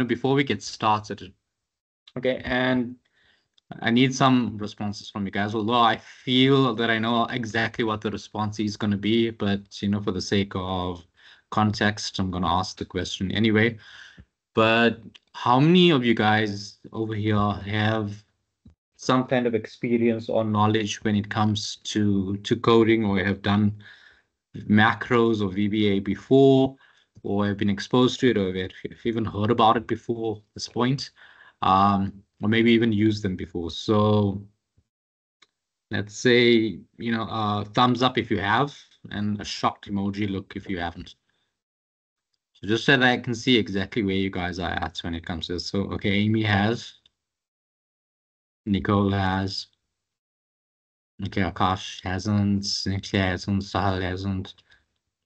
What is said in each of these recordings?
before we get started. Okay, and I need some responses from you guys, although I feel that I know exactly what the response is going to be, but for the sake of context, I'm going to ask the question anyway. But how many of you guys over here have some kind of experience or knowledge when it comes to coding, or have done macros or VBA before, or have been exposed to it, or have even heard about it before this point, or maybe even used them before? So let's say, thumbs up if you have, and a shocked emoji look if you haven't. So just so that I can see exactly where you guys are at when it comes to this. So, okay, Amy has, Nicole has, okay, Akash hasn't, Nikhil hasn't, Sahal hasn't,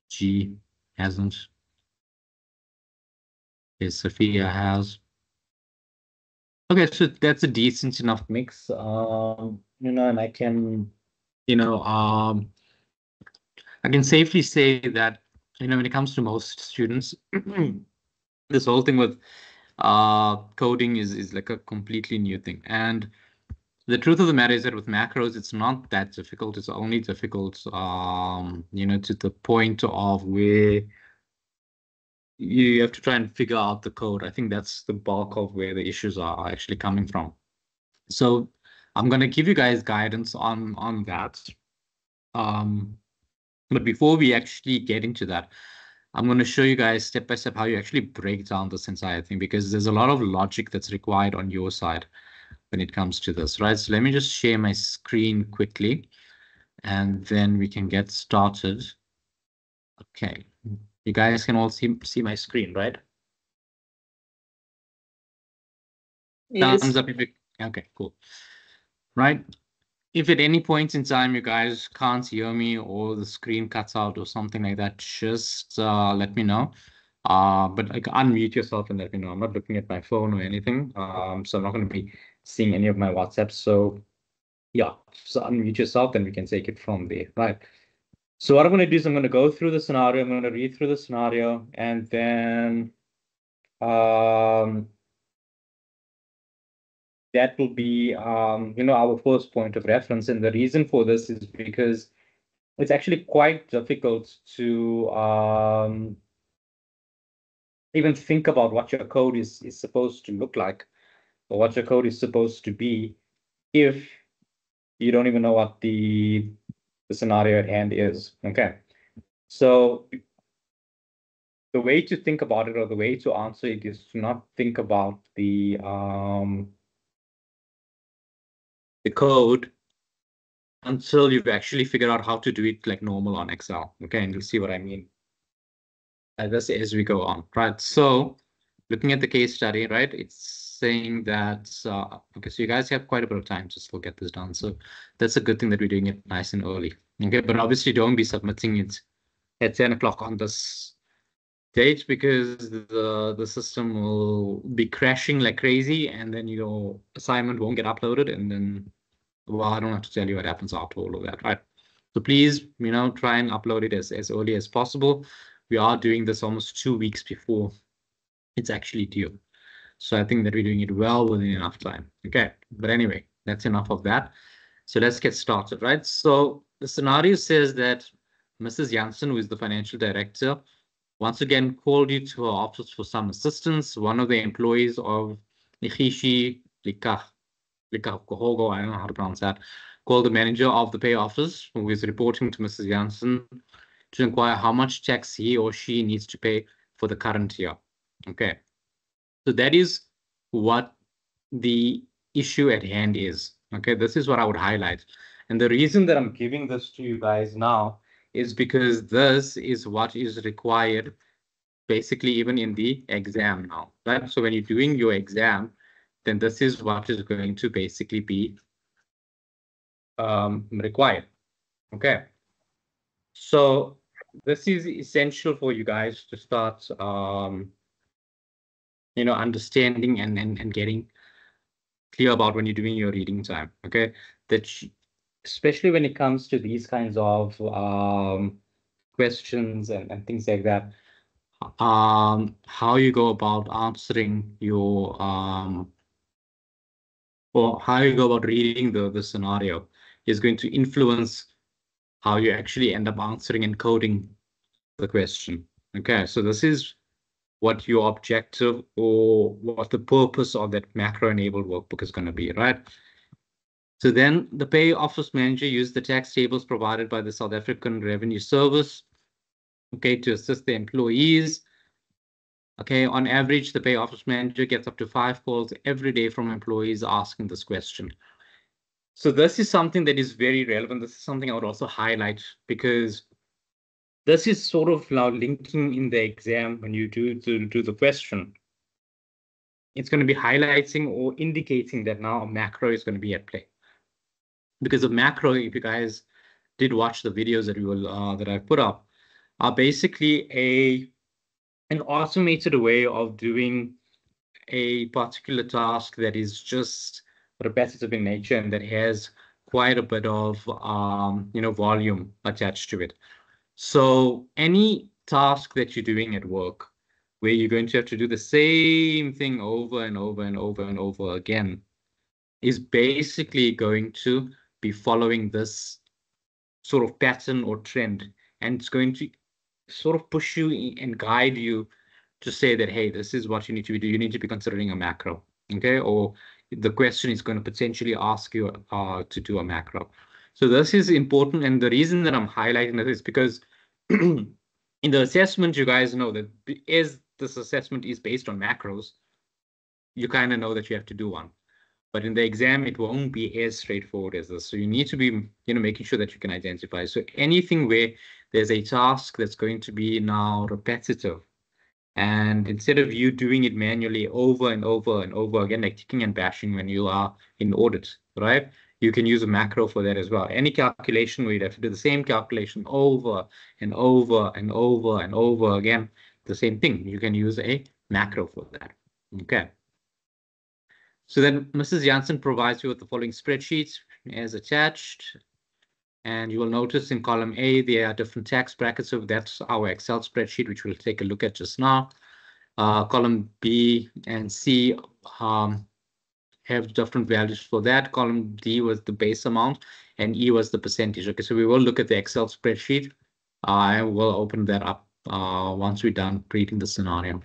G hasn't, okay, Sophia has. Okay, so that's a decent enough mix. And I can, I can safely say that, when it comes to most students, this whole thing with coding is like a completely new thing. And the truth of the matter is that with macros, it's not that difficult. It's only difficult, to the point of where you have to try and figure out the code. I think that's the bulk of where the issues are actually coming from. So I'm going to give you guys guidance on that. But before we actually get into that, I'm going to show you guys step by step how you actually break down this entire thing, because there's a lot of logic that's required on your side when it comes to this, right? So let me just share my screen quickly, and then we can get started. Okay, you guys can all see my screen, right? Yes. Thumbs up if you, okay, cool. Right. If at any point in time you guys can't hear me, or the screen cuts out or something like that, just let me know. But like, unmute yourself and let me know. I'm not looking at my phone or anything, so I'm not going to be seeing any of my WhatsApps. So yeah, just unmute yourself, then we can take it from there, right? So what I'm going to do is I'm going to go through the scenario. I'm going to read through the scenario, and then that will be our first point of reference. And the reason for this is because it's actually quite difficult to even think about what your code is supposed to look like, or what your code is supposed to be, if you don't even know what the scenario at hand is. Okay, so the way to think about it, or the way to answer it, is to not think about the code until you've actually figured out how to do it like normal on Excel. Okay, and you'll see what I mean this as we go on, right? So looking at the case study, right, it's saying that, okay, so you guys have quite a bit of time to still get this done. So that's a good thing that we're doing it nice and early. Okay, but obviously don't be submitting it at 10 o'clock on this date, because the system will be crashing like crazy, and then your assignment won't get uploaded, and then, well, I don't have to tell you what happens after all of that, right? So please, try and upload it as early as possible. We are doing this almost 2 weeks before it's actually due. So I think that we're doing it well within enough time. Okay, but anyway, that's enough of that. So let's get started, right? So the scenario says that Mrs. Janssen, who is the financial director, once again called you to her office for some assistance. One of the employees of Nikishi Likahogo, I don't know how to pronounce that, called the manager of the pay office, who is reporting to Mrs. Janssen, to inquire how much tax he or she needs to pay for the current year. Okay, so that is what the issue at hand is. Okay, this is what I would highlight. And the reason that I'm giving this to you guys now is because this is what is required basically even in the exam now, right? So when you're doing your exam, then this is what is going to basically be required. Okay, so this is essential for you guys to start understanding and getting clear about when you're doing your reading time. Okay, that especially when it comes to these kinds of questions and things like that, how you go about answering your or how you go about reading the scenario is going to influence how you actually end up answering and coding the question. Okay, so this is what your objective or what the purpose of that macro-enabled workbook is going to be, right? So then the pay office manager used the tax tables provided by the South African Revenue Service, okay, to assist the employees. Okay, on average, the pay office manager gets up to 5 calls every day from employees asking this question. So this is something that is very relevant. This is something I would also highlight because this is sort of now linking in the exam when you do the question. It's going to be highlighting or indicating that now a macro is going to be at play. Because a macro, if you guys did watch the videos that we will that I put up, are basically an automated way of doing a particular task that is just repetitive in nature and that has quite a bit of volume attached to it. So any task that you're doing at work where you're going to have to do the same thing over and over and over and over again is basically going to be following this sort of pattern or trend, and it's going to sort of push you and guide you to say that, hey, this is what you need to do. You need to be considering a macro, okay? Or the question is going to potentially ask you to do a macro. So this is important, and the reason that I'm highlighting this is because in the assessment, you guys know that as this assessment is based on macros, you kind of know that you have to do one. But in the exam, it won't be as straightforward as this. So you need to be, making sure that you can identify. So anything where there's a task that's going to be now repetitive, and instead of you doing it manually over and over and over again, like ticking and bashing when you are in audit, right? You can use a macro for that as well. Any calculation where you'd have to do the same calculation over and over and over and over again, the same thing. You can use a macro for that. Okay. So then Mrs. Janssen provides you with the following spreadsheets as attached. And you will notice in column A, there are different tax brackets. So that's our Excel spreadsheet, which we'll take a look at just now. Column B and C have different values for that. Column D was the base amount and E was the percentage. Okay, so we will look at the Excel spreadsheet. I will open that up once we're done creating the scenario.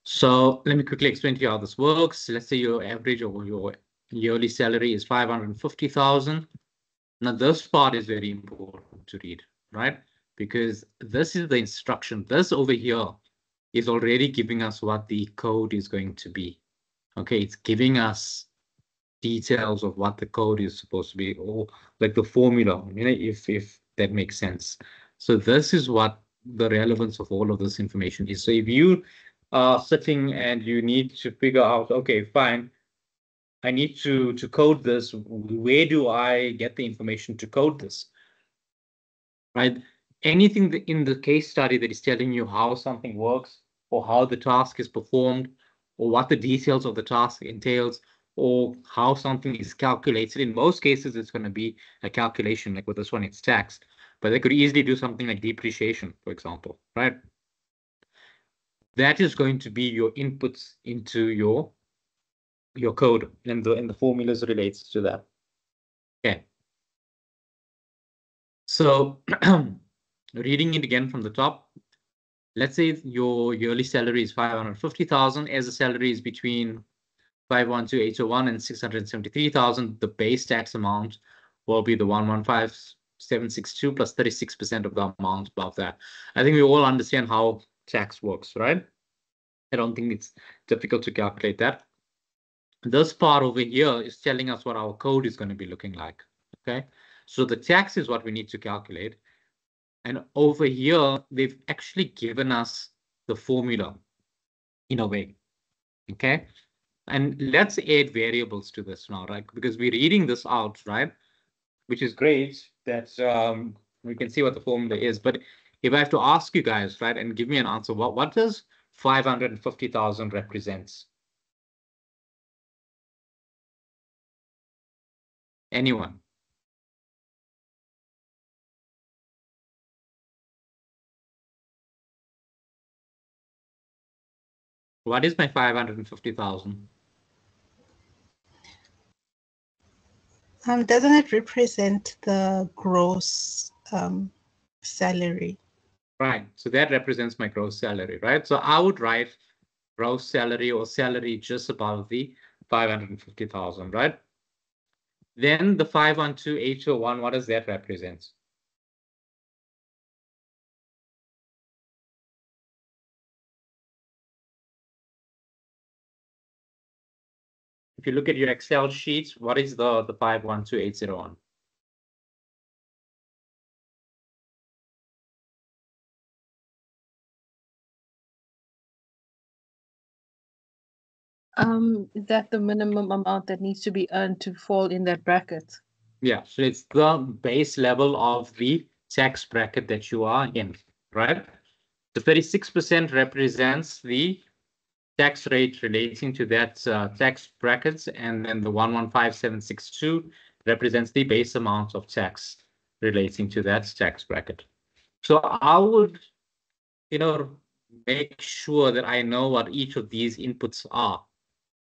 So let me quickly explain to you how this works. Let's say your average or your yearly salary is 550,000. Now this part is very important to read, right? Because this is the instruction. This over here is already giving us what the code is going to be. Okay, it's giving us details of what the code is supposed to be, or like the formula, if that makes sense. So this is what the relevance of all of this information is. So if you are sitting and you need to figure out, okay, fine, I need to code this. Where do I get the information to code this? Right? Anything in the case study that is telling you how something works or how the task is performed or what the details of the task entails or how something is calculated. In most cases, it's going to be a calculation. Like with this one, it's tax. But they could easily do something like depreciation, for example, right? That is going to be your inputs into your code, and the formulas relates to that. Okay. So reading it again from the top, let's say your yearly salary is 550,000, as the salary is between 512,801 and 673,000. The base tax amount will be the 115,762 plus 36% of the amount above that. I think we all understand how tax works, right? I don't think it's difficult to calculate that. This part over here is telling us what our code is going to be looking like. Okay, so the tax is what we need to calculate. And over here, they've actually given us the formula in a way. Okay, and let's add variables to this now, right? Because we're reading this out, right? Which is great that we can see what the formula is. But if I have to ask you guys, right, and give me an answer, what does 550,000 represents? Anyone? What is my 550,000? Doesn't it represent the gross salary? Right. So that represents my gross salary, right? So I would write gross salary or salary just above the 550,000, right? Then the 512,801, what does that represent? If you look at your Excel sheets, what is the 512,801? Is that the minimum amount that needs to be earned to fall in that bracket? Yeah, so it's the base level of the tax bracket that you are in, right? The 36% represents the tax rate relating to that tax brackets, and then the 115762 represents the base amount of tax relating to that tax bracket. So I would, make sure that I know what each of these inputs are.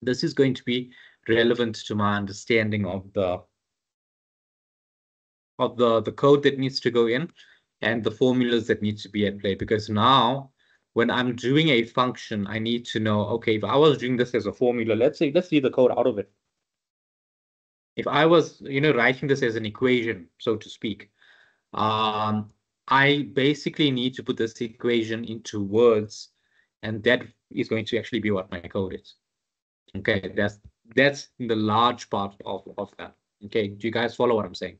This is going to be relevant to my understanding of the code that needs to go in and the formulas that need to be at play, because now when I'm doing a function, I need to know, okay, if I was doing this as a formula, let's leave the code out of it. If I was, writing this as an equation, so to speak, I basically need to put this equation into words, and that is going to actually be what my code is. Okay, that's the large part of that. Okay, do you guys follow what I'm saying?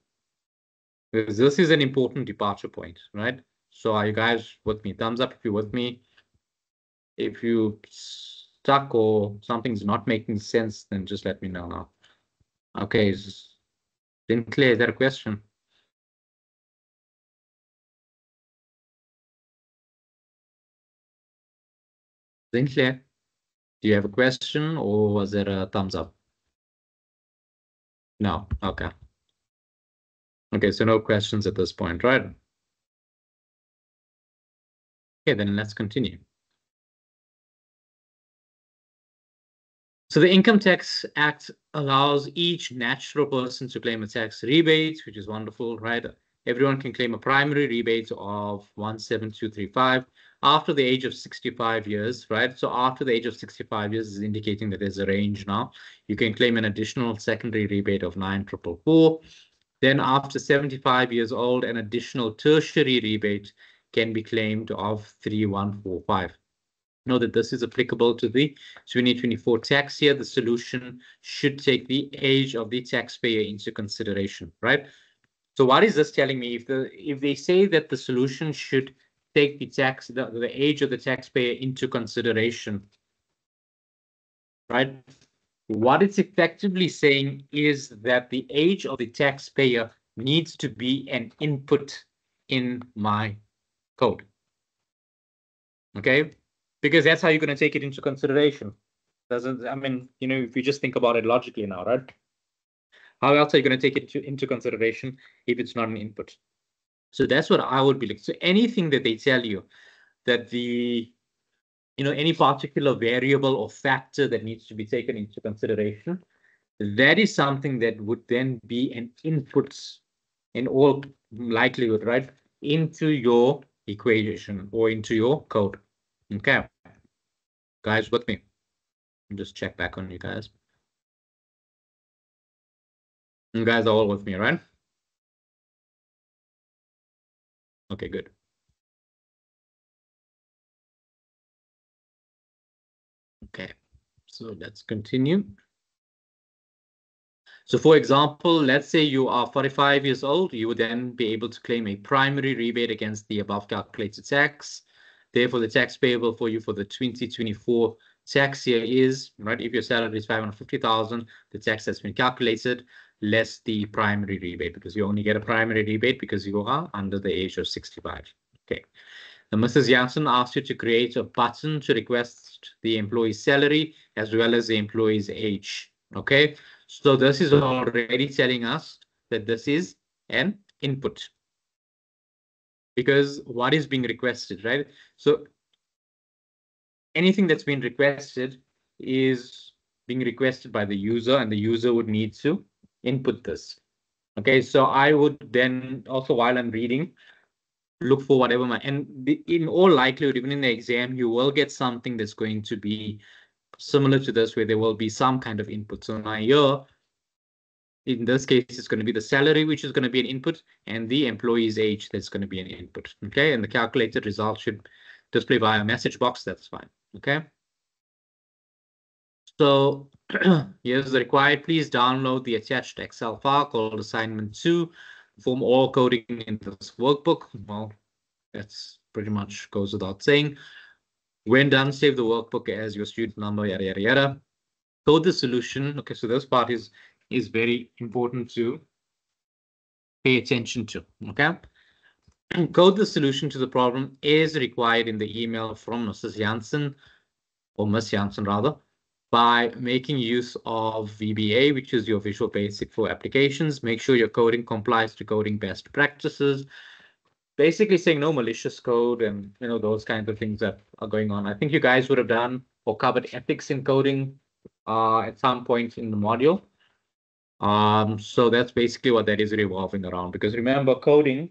Because this is an important departure point, right? So are you guys with me? Thumbs up if you're with me. If you stuck or something's not making sense, then just let me know now. Okay, Sinclair, is that a question? Sinclair, do you have a question or was it a thumbs up? No, okay. Okay, so no questions at this point, right? Okay, then let's continue. So the Income Tax Act allows each natural person to claim a tax rebate, which is wonderful, right? Everyone can claim a primary rebate of 17235 after the age of 65 years, right? So after the age of 65 years is indicating that there's a range now. You can claim an additional secondary rebate of 9444. Then after 75 years old, an additional tertiary rebate can be claimed of 3145. Know that this is applicable to the 2024 tax year. The solution should take the age of the taxpayer into consideration, right? So what is this telling me? If they say that the solution should take the age of the taxpayer into consideration, right? What it's effectively saying is that the age of the taxpayer needs to be an input in my code. Okay, because that's how you're going to take it into consideration. I mean, if you just think about it logically now, right? How else are you going to take it into consideration if it's not an input? So that's what I would be like. So anything that they tell you that any particular variable or factor that needs to be taken into consideration, that is something that would then be an input in all likelihood, right, into your equation or into your code. Okay, guys, with me? Just check back on you guys. You guys are all with me, right? Okay, good. Okay, so let's continue. So for example, let's say you are 45 years old, you would then be able to claim a primary rebate against the above calculated tax. Therefore, the tax payable for you for the 2024 tax year is, right, if your salary is 550,000, the tax has been calculated, less the primary rebate, because you only get a primary rebate because you are under the age of 65. Okay. Now, Mrs. Janssen asked you to create a button to request the employee's salary as well as the employee's age. Okay. So this is already telling us that this is an input, because what is being requested, right? So anything that's been requested is being requested by the user, and the user would need to input this. Okay, so I would then also, while I'm reading, look for whatever in all likelihood, even in the exam, you will get something that's going to be similar to this, where there will be some kind of input. So now here, in this case, it's going to be the salary, which is going to be an input, and the employee's age, that's going to be an input. Okay, and the calculated result should display via a message box. That's fine. Okay. So here's the required. Please download the attached Excel file called assignment 2. Perform all coding in this workbook. Well, that's pretty much goes without saying. When done, save the workbook as your student number, yada, yada, yada. Code the solution. Okay, so this part is very important to pay attention to. Okay. Code the solution to the problem is required in the email from Mrs. Janssen, or Miss Janssen rather, by making use of VBA, which is your Visual Basic for applications. Make sure your coding complies to coding best practices. Basically saying no malicious code and those kinds of things that are going on. I think you guys would have done or covered ethics in coding at some point in the module. So that's basically what that is revolving around. Because remember, coding,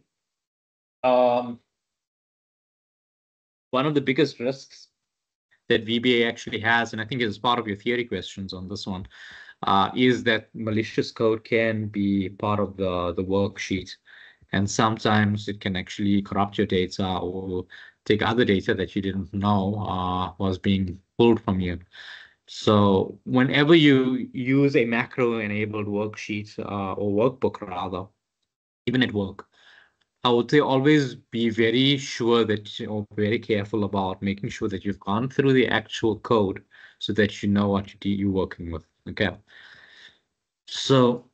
one of the biggest risks that VBA actually has, and I think it is part of your theory questions on this one, is that malicious code can be part of the worksheet. And sometimes it can actually corrupt your data or take other data that you didn't know was being pulled from you. So whenever you use a macro-enabled worksheet or workbook rather, even at work, I would say always be very sure that you're very careful about making sure that you've gone through the actual code so that you know what you're working with. Okay. So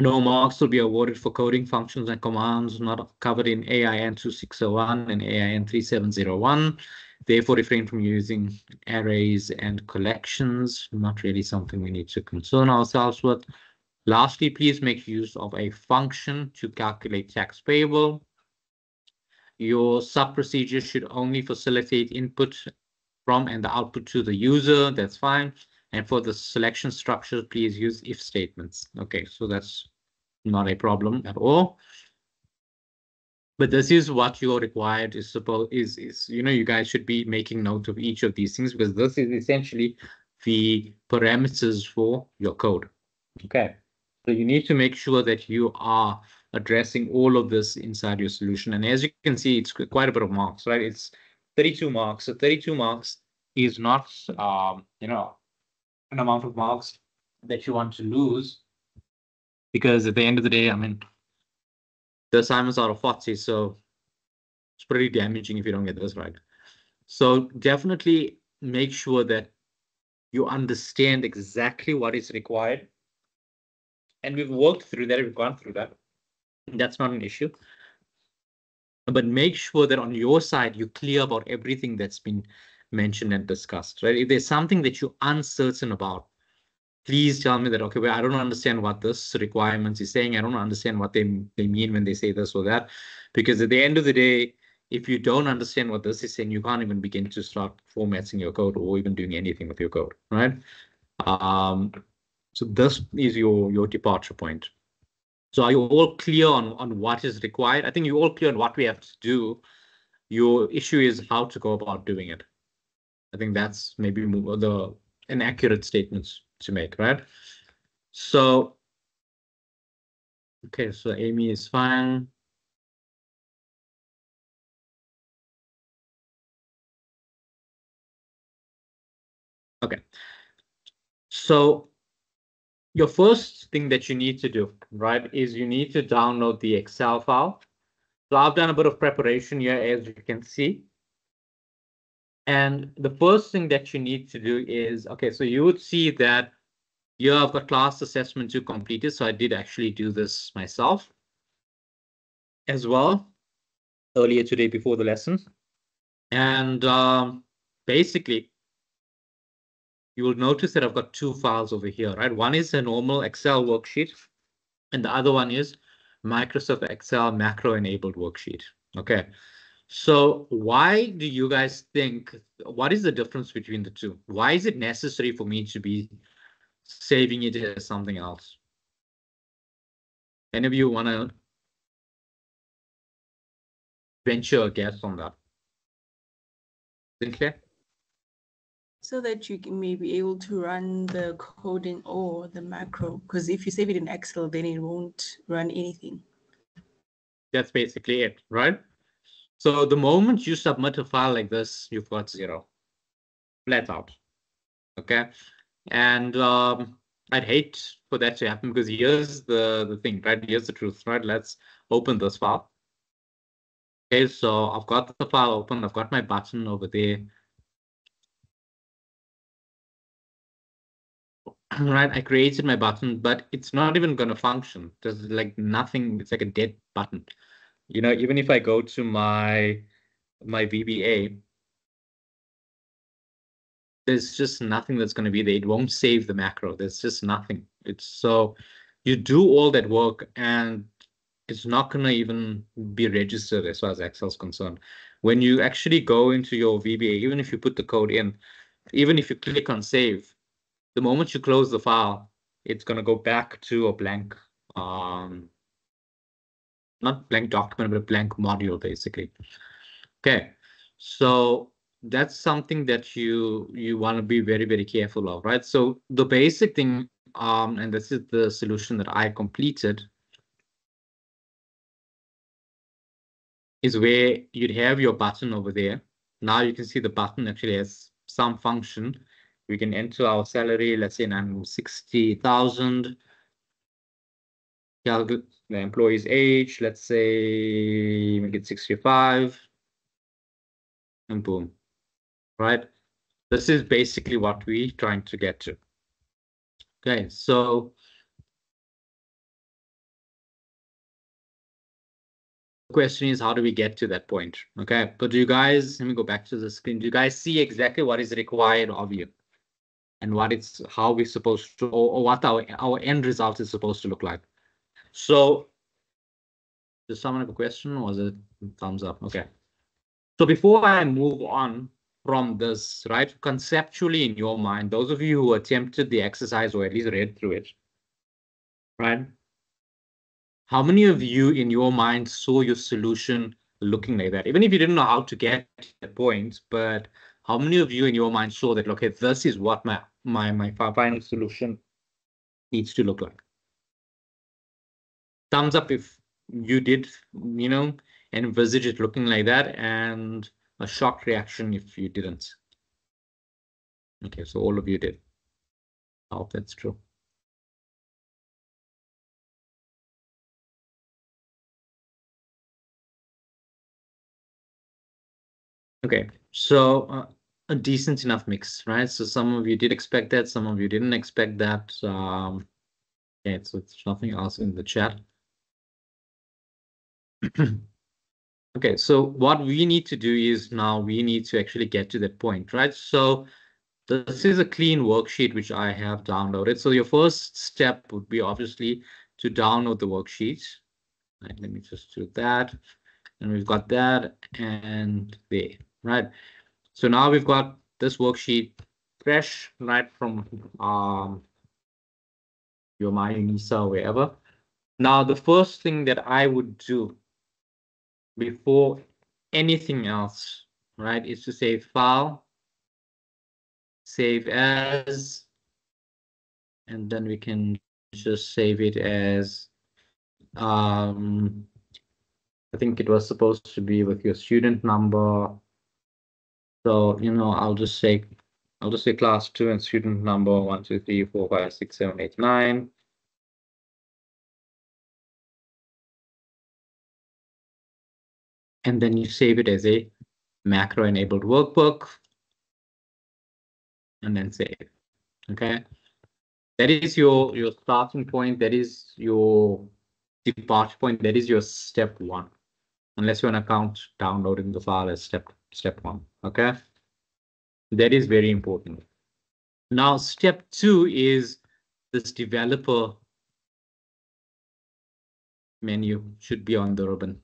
no marks will be awarded for coding functions and commands not covered in AIN3601 and AIN3701. Therefore, refrain from using arrays and collections. Not really something we need to concern ourselves with. Lastly, please make use of a function to calculate tax payable. Your sub-procedure should only facilitate input from and the output to the user. That's fine. And for the selection structure, please use if statements. Okay, so that's not a problem at all. But this is what you're required is you guys should be making note of each of these things, because this is essentially the parameters for your code. Okay, so you need to make sure that you are addressing all of this inside your solution. And as you can see, it's quite a bit of marks, right? It's 32 marks. So 32 marks is not, an amount of marks that you want to lose, because at the end of the day, I mean, the assignments are of 40, so it's pretty damaging if you don't get this right. So definitely make sure that you understand exactly what is required. And we've worked through that, we've gone through that. That's not an issue. But make sure that on your side, you're clear about everything that's been mentioned and discussed, right? If there's something that you're uncertain about, please tell me that, okay, well, I don't understand what this requirements is saying. I don't understand what they mean when they say this or that. Because at the end of the day, if you don't understand what this is saying, you can't even begin to start formatting your code or even doing anything with your code, right? So this is your departure point. So are you all clear on what is required? I think you're all clear on what we have to do. Your issue is how to go about doing it. I think that's maybe an accurate statement to make, right? So, okay, so Amy is fine. Okay, so your first thing that you need to do, right, is you need to download the Excel file. So I've done a bit of preparation here, as you can see. And the first thing that you need to do is, okay, so you would see that here I've got class assessment 2 completed. So I did actually do this myself as well earlier today before the lesson. And basically, you will notice that I've got two files over here, right? One is a normal Excel worksheet, and the other one is Microsoft Excel macro-enabled worksheet. Okay, So why do you guys think, what is the difference between the two? Why is it necessary for me to be saving it as something else? Any of you want to venture a guess on that? Sinclair? So that you may be able to run the coding or the macro, because if you save it in Excel, then it won't run anything. That's basically it, right? So the moment you submit a file like this, you've got 0. Flat out. Okay. And I'd hate for that to happen, because here's the thing, right? Here's the truth, right? Let's open this file. Okay, so I've got the file open. I've got my button over there. Right, I created my button, but it's not even going to function. There's like nothing. It's like a dead button. You know, even if I go to my VBA, there's just nothing that's going to be there. It won't save the macro. There's just nothing. It's so you do all that work and it's not going to even be registered as far as Excel is concerned. When you actually go into your VBA, even if you put the code in, even if you click on save, the moment you close the file, it's going to go back to a blank, not blank document, but a blank module, basically. Okay, so that's something that you want to be very, very careful of, right? So the basic thing, and this is the solution that I completed, is where you'd have your button over there. Now you can see the button actually has some function. We can enter our salary, let's say 60,000. Calculate the employee's age, let's say make it 65, and boom, right? This is basically what we're trying to get to. Okay, so the question is, how do we get to that point? Okay, but do you guys, let me go back to the screen. Do you guys see exactly what is required of you and what it's, how we're supposed to, or what our end result is supposed to look like? So does someone have a question, or was it thumbs up? Okay. So before I move on from this, right, conceptually in your mind, those of you who attempted the exercise or at least read through it, right? How many of you in your mind saw your solution looking like that? Even if you didn't know how to get to that point, but how many of you in your mind saw that, okay, this is what my final solution needs to look like? Thumbs up if you did, you know, envisage it looking like that, and a shocked reaction if you didn't. Okay, so all of you did. I hope that's true. Okay, so a decent enough mix, right? So some of you did expect that, some of you didn't expect that. Okay, so there's nothing else in the chat. Okay, so what we need to do is now we need to actually get to that point, right? So this is a clean worksheet which I have downloaded. So your first step would be obviously to download the worksheet. Right, let me just do that. And we've got that and there, right? So now we've got this worksheet fresh, right, from your My UNISA or wherever. Now, the first thing that I would do before anything else, right, is to say File, Save As, and then we can just save it as, I think it was supposed to be with your student number. So, you know, I'll just say class 2 and student number 1, 2, 3, 4, 5, 6, 7, 8, 9. And then you save it as a macro enabled workbook and then save. Okay. That is your starting point. That is your departure point. That is your step 1. Unless you're on account downloading the file as step 1. Okay. That is very important. Now, step 2 is this developer menu should be on the ribbon.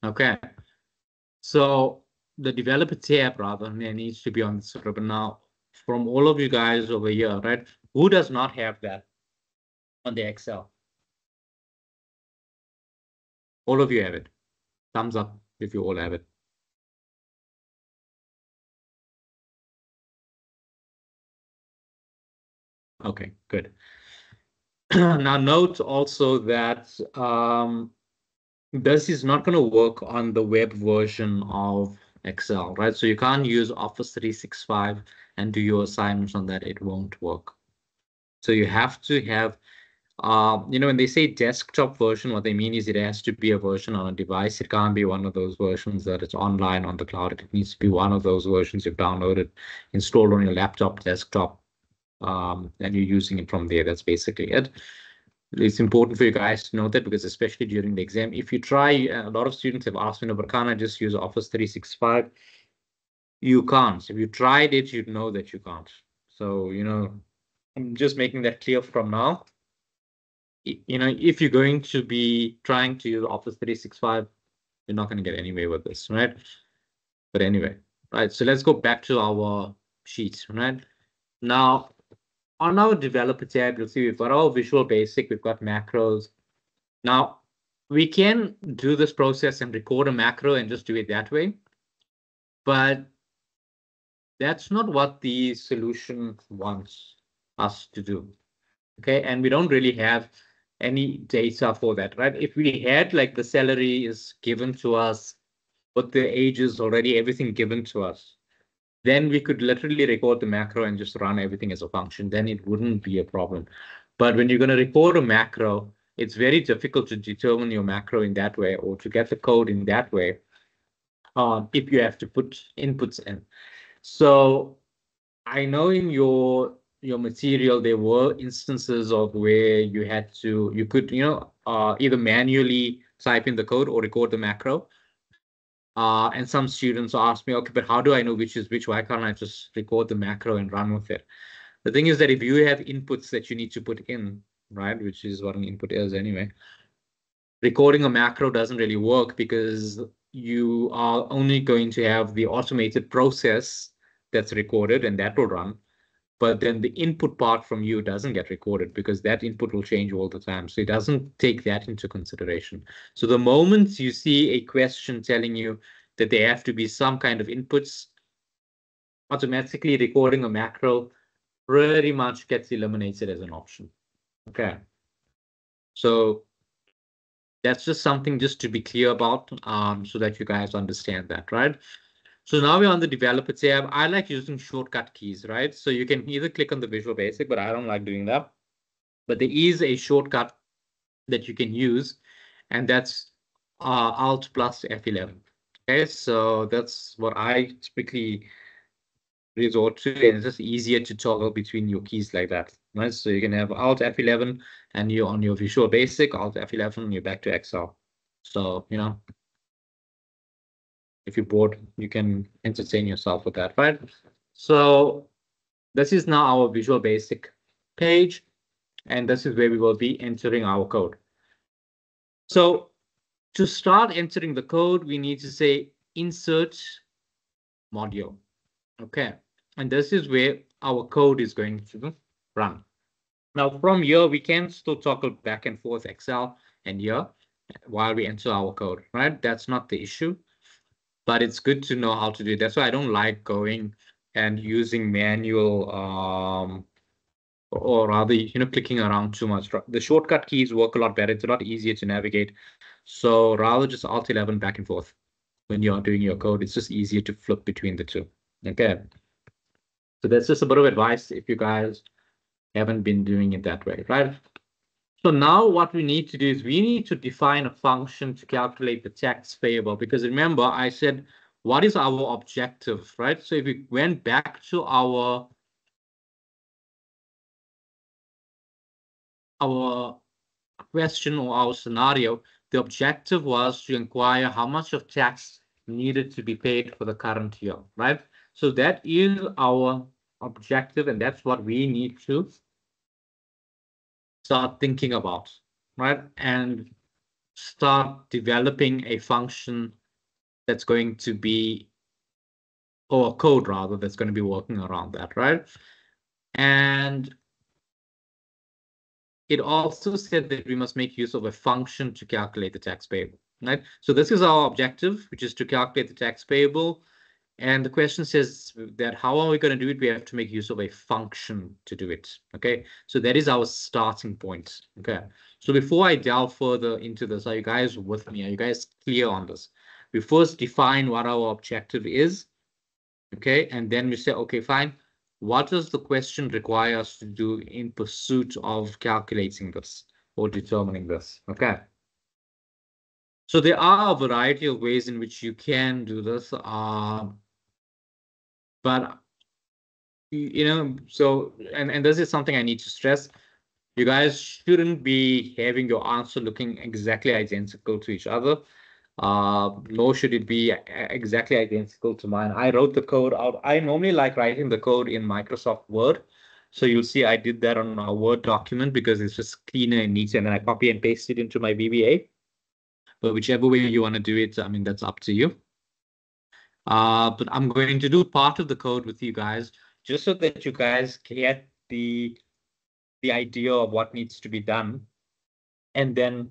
Okay. So the developer tab rather needs to be on the server. But now, from all of you guys over here, right? Who does not have that on the Excel? All of you have it. Thumbs up if you all have it. Okay, good. Now note also that this is not going to work on the web version of Excel, right? So you can't use Office 365 and do your assignments on that. It won't work. So you have to have, when they say desktop version, what they mean is it has to be a version on a device. It can't be one of those versions that it's online on the cloud. It needs to be one of those versions you've downloaded, installed on your laptop, desktop, and you're using it from there. That's basically it. It's important for you guys to know that, because especially during the exam, if you try, a lot of students have asked me, but can't I just use Office 365? You can't. If you tried it, you'd know that you can't. So, I'm just making that clear from now. If you're going to be trying to use Office 365, you're not going to get anywhere with this, right? But anyway, right, so let's go back to our sheet, right? Now, on our developer tab, you'll see we've got our Visual Basic, we've got macros. Now, we can do this process and record a macro and just do it that way, but that's not what the solution wants us to do, okay? And we don't really have any data for that, right? If we had, like, the salary is given to us, but the age is already everything given to us, then we could literally record the macro and just run everything as a function. Then it wouldn't be a problem. But when you're going to record a macro, it's very difficult to determine your macro in that way, or to get the code in that way, if you have to put inputs in. So I know in your material there were instances of where you could either manually type in the code or record the macro. And some students ask me, okay, but how do I know which is which? Why can't I just record the macro and run with it? The thing is that if you have inputs that you need to put in, right, which is what an input is anyway, recording a macro doesn't really work, because you are only going to have the automated process that's recorded and that will run. But then the input part from you doesn't get recorded, because that input will change all the time. So it doesn't take that into consideration. So the moment you see a question telling you that there have to be some kind of inputs, automatically recording a macro pretty much gets eliminated as an option. Okay. So that's just something just to be clear about, so that you guys understand that, right? So now we're on the developer tab. I like using shortcut keys, right? So you can either click on the Visual Basic, but I don't like doing that. But there is a shortcut that you can use, and that's Alt plus F11. Okay, so that's what I typically resort to, and it's just easier to toggle between your keys like that, right? So you can have Alt F11 and you're on your Visual Basic, Alt F11, you're back to Excel. So, if you're bored, you can entertain yourself with that, right? So this is now our Visual Basic page, and this is where we will be entering our code. So to start entering the code, we need to say insert module. Okay, and this is where our code is going to run. Now from here, we can still toggle back and forth Excel and here while we enter our code, right? That's not the issue, but it's good to know how to do it. That's why I don't like going and using manual, or rather, clicking around too much. The shortcut keys work a lot better. It's a lot easier to navigate. So rather just Alt 11 back and forth when you're doing your code. It's just easier to flip between the two. Okay. So that's just a bit of advice if you guys haven't been doing it that way, right? So now what we need to do is we need to define a function to calculate the tax payable, because remember I said, what is our objective, right? So if we went back to our question or our scenario, the objective was to inquire how much of tax needed to be paid for the current year, right? So that is our objective, and that's what we need to start thinking about, right? And start developing a function that's going to be, or code rather, that's going to be working around that, right? And it also said that we must make use of a function to calculate the tax payable, right? So this is our objective, which is to calculate the tax payable. And the question says that how are we going to do it? We have to make use of a function to do it. Okay, so that is our starting point. Okay, so before I delve further into this, are you guys with me? Are you guys clear on this? We first define what our objective is. Okay, and then we say, okay, fine. What does the question require us to do in pursuit of calculating this or determining this? Okay. So there are a variety of ways in which you can do this. But you know, so and this is something I need to stress. You guys shouldn't be having your answer looking exactly identical to each other. Nor should it be exactly identical to mine. I wrote the code out. I normally like writing the code in Microsoft Word. So you'll see I did that on a Word document because it's just cleaner and neater, and then I copy and paste it into my VBA. But whichever way you want to do it, I mean, that's up to you. But I'm going to do part of the code with you guys just so that you guys get the idea of what needs to be done. And then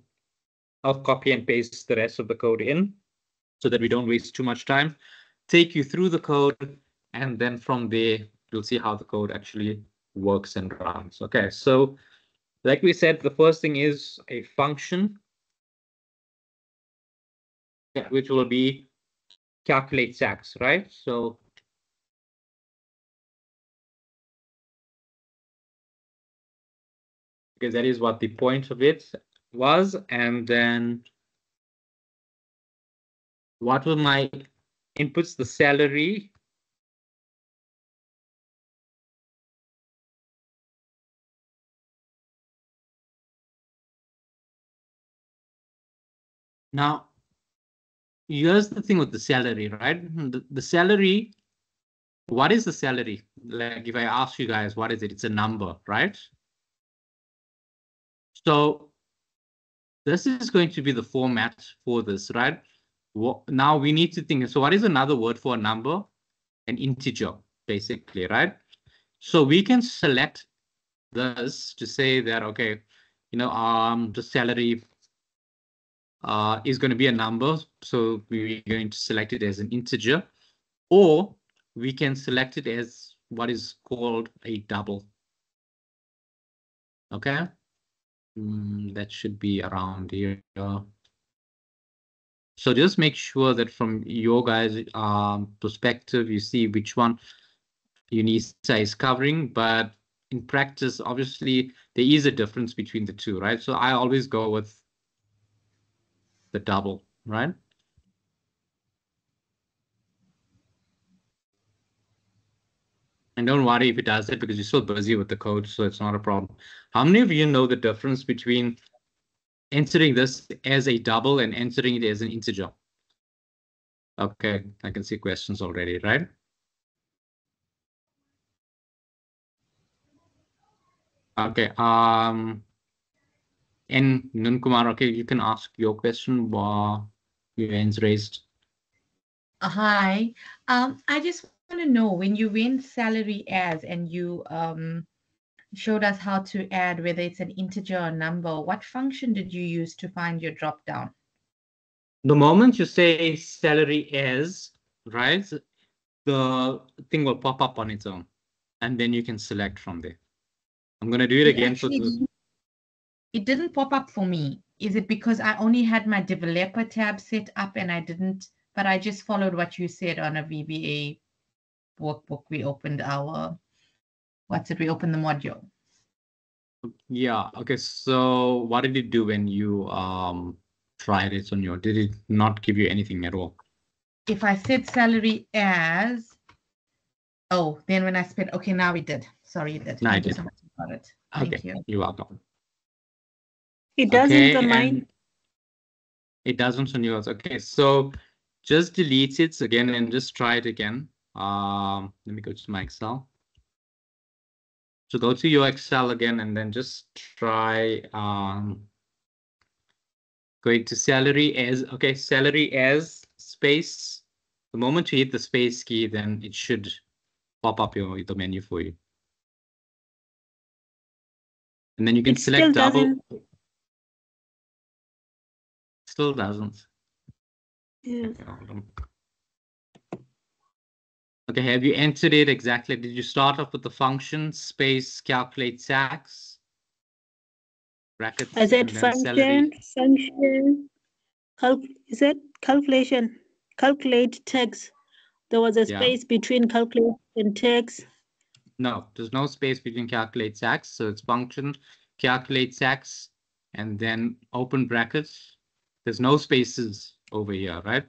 I'll copy and paste the rest of the code in so that we don't waste too much time. Take you through the code, and then from there, you'll see how the code actually works and runs. Okay, so like we said, the first thing is a function, which will be calculate tax, right? So because that is what the point of it was. And then what were my inputs? The salary. Now, here's the thing with the salary, right? The salary, what is the salary? Like if I ask you guys, what is it? It's a number, right? So this is going to be the format for this, right? Now we need to think, so what is another word for a number? An integer, basically, right? So we can select this to say that, okay, you know, the salary is going to be a number. So we're going to select it as an integer, or we can select it as what is called a double. Okay. That should be around here. So just make sure that from your guys' perspective, you see which one UNISA is covering. But in practice, obviously, there is a difference between the two, right? So I always go with the double, right? And don't worry if it does it because you're still busy with the code, so it's not a problem. How many of you know the difference between entering this as a double and entering it as an integer? Okay, I can see questions already, right? Okay, and Nunkumar, okay, you can ask your question while your hand's raised. Hi, I just want to know when you went salary as and you showed us how to add whether it's an integer or number, what function did you use to find your drop down? The moment you say salary as, right, the thing will pop up on its own, and then you can select from there. I'm going to do it again for the... It didn't pop up for me. Is it because I only had my developer tab set up and I didn't, but I just followed what you said on a VBA workbook. We opened our, we opened the module. Yeah, okay, so what did it do when you tried it on your, did it not give you anything at all? If I said salary as, oh, then when I spent, okay, now it did. Sorry, it did. Thank you so much for it. Thank you. You're welcome. It doesn't on mine. It doesn't on yours. Okay, so just delete it again and just try it again. Let me go to my Excel. So go to your Excel again and then just try going to salary as, okay, salary as space, the moment you hit the space key, then it should pop up the menu for you. And then you can select double. Still doesn't. Yeah. Okay, hold on. Okay, have you entered it exactly? Did you start off with the function space calculate tax? Brackets. I said and then salary. function, is it calculation, calculate tax. There was a space between calculate and tax. No, there's no space between calculate tax. So it's function calculate tax and then open brackets. There's no spaces over here, right?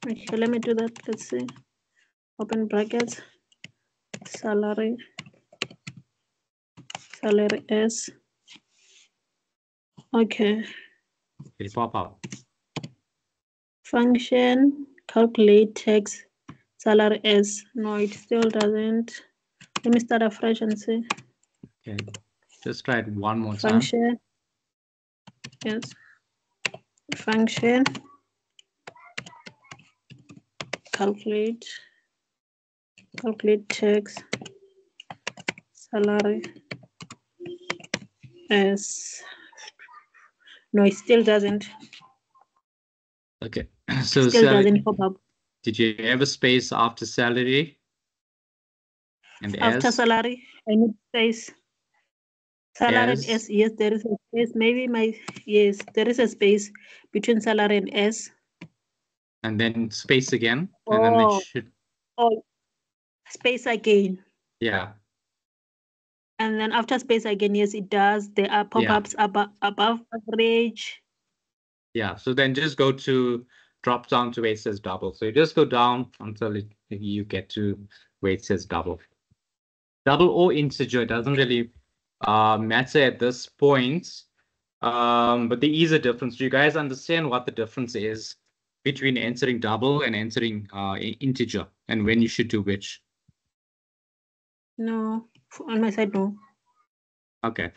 Okay, let me do that. Let's see. Open brackets, salary S. Okay. It'll pop up. Function calculate tax salary S. No, it still doesn't. Let me start afresh and see. Okay, just try it one more Function. Yes. Function calculate tax salary S. No, it still doesn't. Okay, so Still doesn't pop up. Did you have a space after salary? And after S? salary, I need space. Salary and S. S, yes, there is a space. Maybe yes, there is a space between salary and S. And then space again. And then it should. Oh, space again. Yeah. And then after space again, yes, it does. There are pop-ups above average. Yeah, so then just go to drop down to where it says double. So you just go down until you get to where it says double. Double or integer, it doesn't really matter at this point. But there is a difference. Do you guys understand what the difference is between entering double and entering integer, and when you should do which? No, on my side, no. Okay.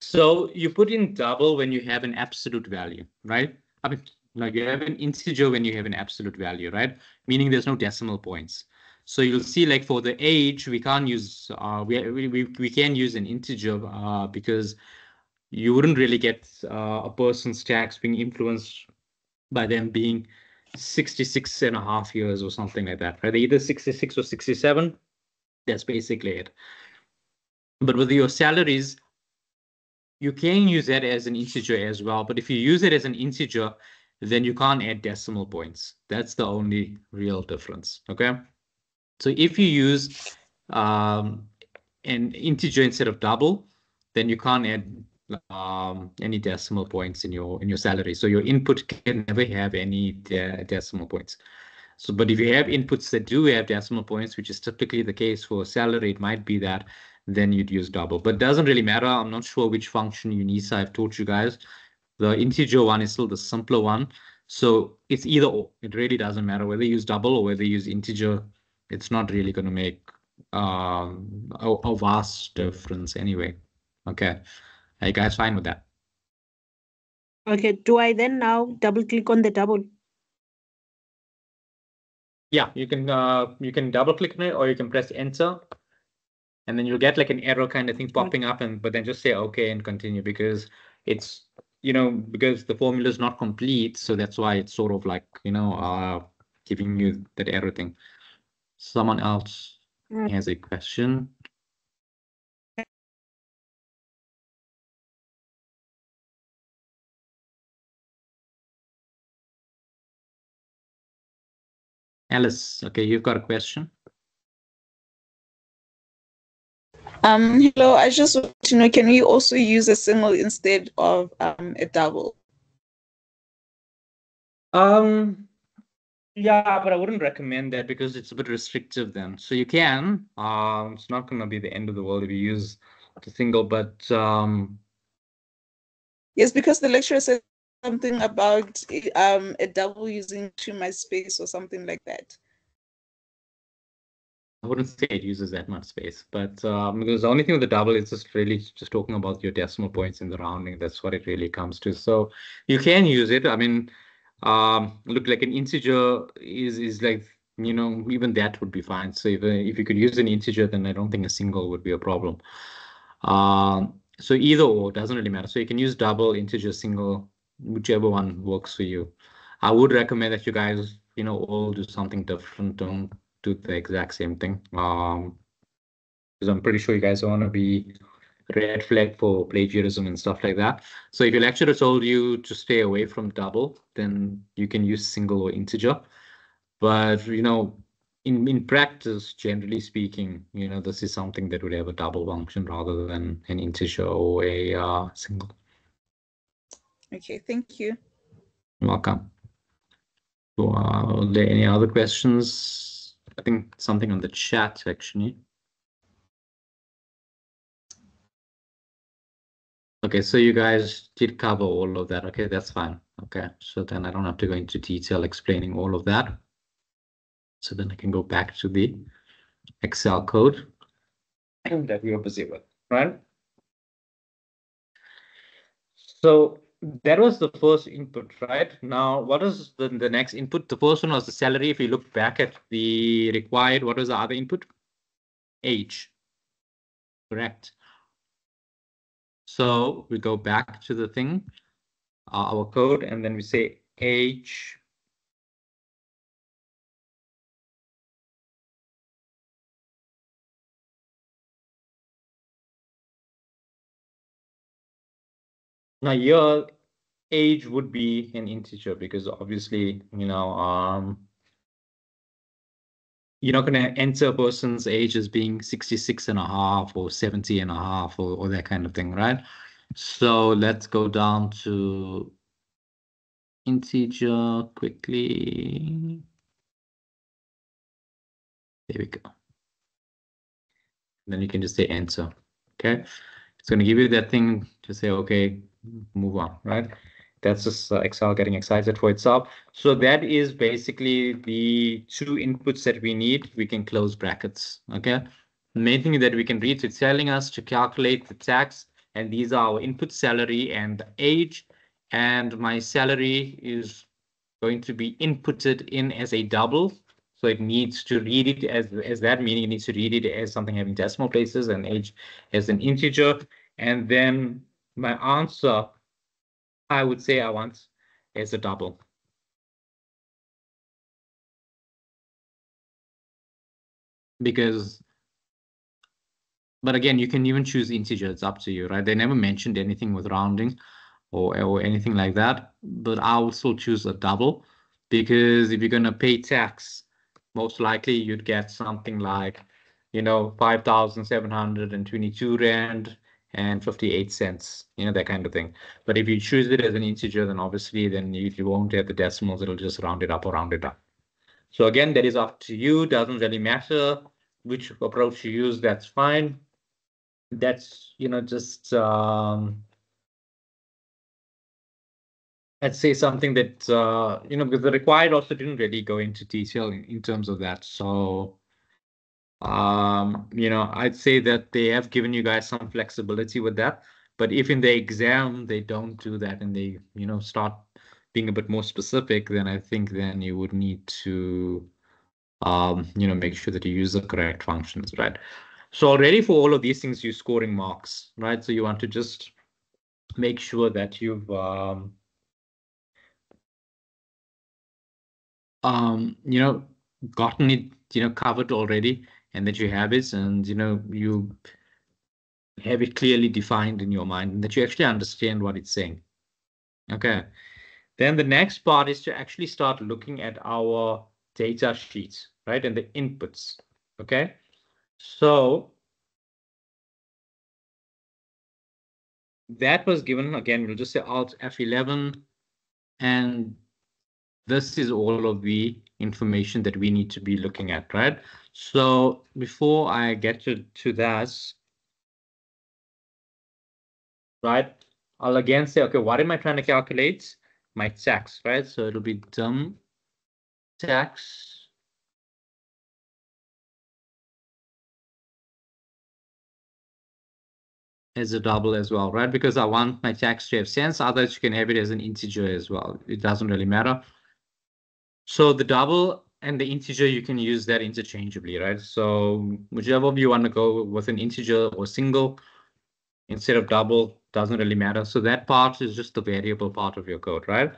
So you put in double when you have an absolute value, right? I mean, like you have an integer when you have an absolute value, right? Meaning there's no decimal points. So you'll see, like for the age, we can't use we can use an integer because you wouldn't really get a person's tax being influenced by them being 66 and a half years or something like that, right? They're either 66 or 67. That's basically it. But with your salaries, you can use that as an integer as well. But if you use it as an integer, then you can't add decimal points. That's the only real difference. Okay. So if you use an integer instead of double, then you can't add any decimal points in your salary. So your input can never have any decimal points. So, but if you have inputs that do have decimal points, which is typically the case for salary, it might be that then you'd use double. But it doesn't really matter. I'm not sure which function UNISA I've taught you guys. The integer one is still the simpler one. So it's either or. It really doesn't matter whether you use double or whether you use integer. It's not really going to make a vast difference anyway. Okay. Are you guys fine with that? Okay. Do I then now double click on the double? Yeah, you can double click on it, or you can press enter, and then you'll get like an error kind of thing popping up, but then just say okay and continue, because it's because the formula is not complete, so that's why it's sort of like giving you that error thing. Someone else has a question. Alice, okay, you've got a question. Hello, I just want to know, can we also use a single instead of a double? Yeah, but I wouldn't recommend that because it's a bit restrictive then. So you can, it's not going to be the end of the world if you use the single, but yes, because the lecturer said something about a double using too much space or something like that. I wouldn't say it uses that much space, but because the only thing with the double is just really just talking about your decimal points in the rounding. That's what it really comes to. So you can use it. I mean, look, like an integer is like, you know, even that would be fine. So if you could use an integer, then I don't think a single would be a problem. So either or, doesn't really matter. So you can use double, integer, single, whichever one works for you. I would recommend that you guys, you know, all do something different. Don't do the exact same thing. Because I'm pretty sure you guys want to be red flag for plagiarism and stuff like that. So if your lecturer told you to stay away from double, then you can use single or integer. But, you know, in practice, generally speaking, you know, this is something that would have a double function rather than an integer or a single. Okay, thank you. You're welcome. So, are there any other questions? I think something on the chat, actually. Okay, so you guys did cover all of that. Okay, that's fine. Okay, so then I don't have to go into detail explaining all of that. So then I can go back to the Excel code that we were busy with, right? So that was the first input, right? Now, what is the next input? The first one was the salary. If you look back at the required, what was the other input? Age, correct? So we go back to the thing, our code, and then we say age. Now your age would be an integer because obviously, you know, you're not going to enter a person's age as being 66 and a half or 70 and a half or that kind of thing, right? So let's go down to integer quickly. There we go. Then you can just say enter. Okay. It's going to give you that thing to say, okay, move on, right? That's just Excel getting excited for itself. So that is basically the two inputs that we need. We can close brackets. Okay. The main thing that we can read, it's telling us to calculate the tax, and these are our input salary and the age. And my salary is going to be inputted in as a double. So it needs to read it as that, meaning it needs to read it as something having decimal places and age as an integer. And then my answer, I would say I want as a double. Because, but again, you can even choose integer. It's up to you, right? They never mentioned anything with rounding or anything like that. But I will still choose a double because if you're going to pay tax, most likely you'd get something like, you know, 5,722 Rand and 58 cents, you know, that kind of thing. But if you choose it as an integer, then obviously then you won't have the decimals. It'll just round it up or round it up. So again, that is up to you. Doesn't really matter which approach you use. That's fine. That's, you know, just let's say something that, you know, because the required also didn't really go into detail in terms of that. So, you know, I'd say that they have given you guys some flexibility with that. But if in the exam they don't do that and they, you know, start being a bit more specific, then I think then you would need to, you know, make sure that you use the correct functions, right? So already for all of these things, you're scoring marks, right? So you want to just make sure that you've, you know, gotten it, you know, covered already, and that you have it, and, you know, you have it clearly defined in your mind, and that you actually understand what it's saying. Okay. Then the next part is to actually start looking at our data sheets, right? And the inputs. Okay. So that was given, again, we'll just say Alt F11, and this is all of the information that we need to be looking at, right? So before I get to that, right, I'll again say, okay, what am I trying to calculate? My tax, right? So it'll be term tax. as a double as well, right? Because I want my tax to have sense. Otherwise, you can have it as an integer as well. It doesn't really matter. So the double and the integer, you can use that interchangeably, right? So whichever of you want to go with an integer or single instead of double, doesn't really matter. So that part is just the variable part of your code, right?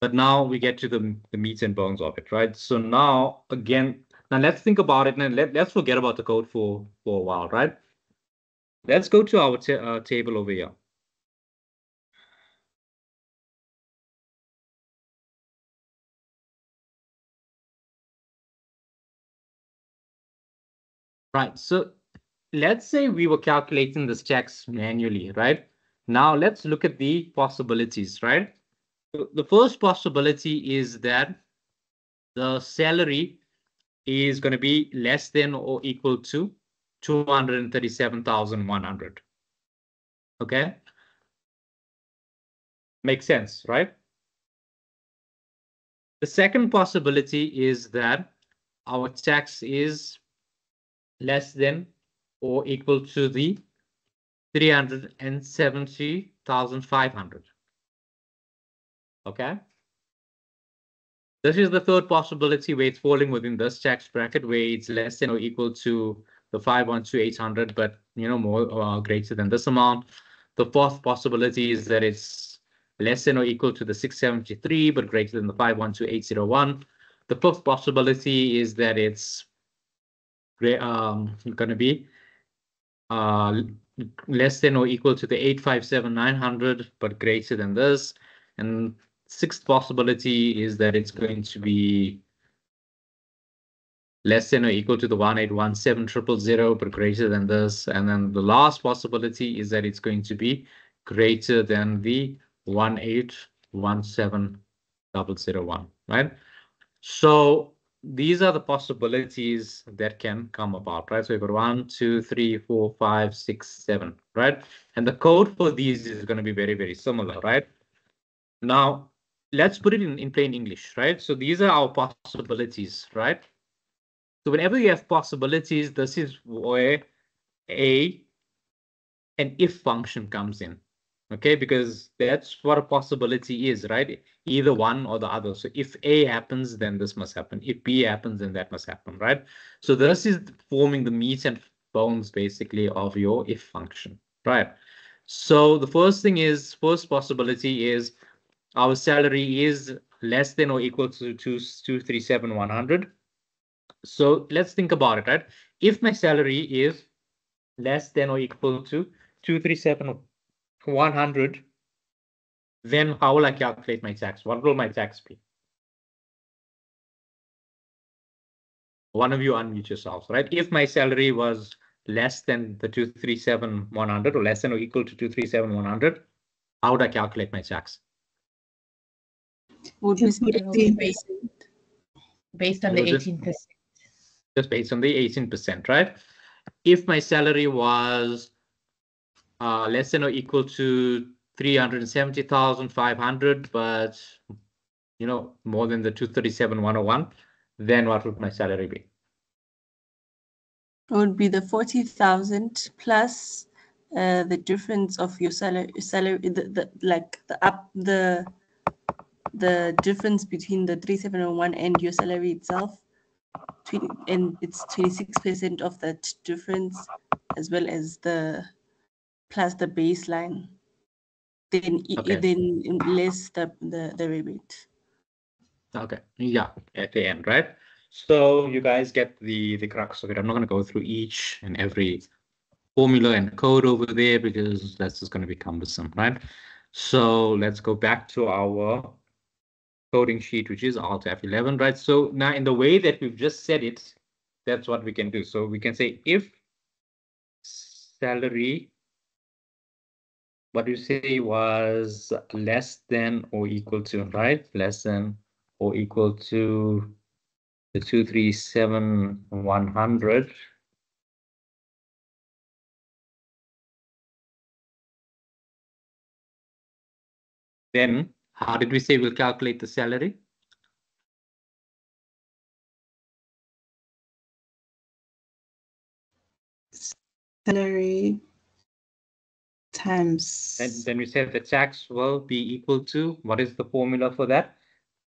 But now we get to the meat and bones of it, right? So now, again, now let's think about it and let's forget about the code for a while, right? Let's go to our table over here. Right, so let's say we were calculating this tax manually, right? Now let's look at the possibilities, right? The first possibility is that the salary is going to be less than or equal to 237,100. Okay? Makes sense, right? The second possibility is that our tax is less than or equal to the 370,500. Okay? This is the third possibility where it's falling within this tax bracket where it's less than or equal to the 512,800, but more greater than this amount. The fourth possibility is that it's less than or equal to the 673, but greater than the 512,801. The fifth possibility is that it's going to be less than or equal to the 857,900, but greater than this. And sixth possibility is that it's going to be less than or equal to the 1817000, but greater than this. And then the last possibility is that it's going to be greater than the 1817001, right? So these are the possibilities that can come about, right? So we've got 1, 2, 3, 4, 5, 6, 7, right? And the code for these is going to be very, very similar, right? Now, let's put it in plain English, right? So these are our possibilities, right? So whenever you have possibilities, this is where an if function comes in, okay? Because that's what a possibility is, right? Either one or the other. So if A happens, then this must happen. If B happens, then that must happen, right? So this is forming the meat and bones, basically, of your if function, right? So the first possibility is our salary is less than or equal to 237,100. So let's think about it, right? If my salary is less than or equal to 237,100, then how will I calculate my tax? What will my tax be? One of you unmute yourselves, right? If my salary was less than the 237,100 or less than or equal to 237,100, how would I calculate my tax? Would be 18%. Based on the 18%. Just based on the 18%, right? If my salary was less than or equal to 370,500, but more than the 237,101, then what would my salary be? It would be the 40,000 plus the difference of your salary, the difference between the 3701 and your salary itself. And it's 26% of that difference, as well as plus the baseline. Then less the rebate. Okay, yeah, at the end, right? So you guys get the crux of it. I'm not going to go through each and every formula and code over there because that's just going to be cumbersome, right? So let's go back to our coding sheet, which is Alt F11, right? So now in the way that we've just said it, that's what we can do. So we can say if salary, what you say was less than or equal to, right? Less than or equal to the 237,100. Then how did we say we'll calculate the salary? Salary Times. And then we said the tax will be equal to, what is the formula for that?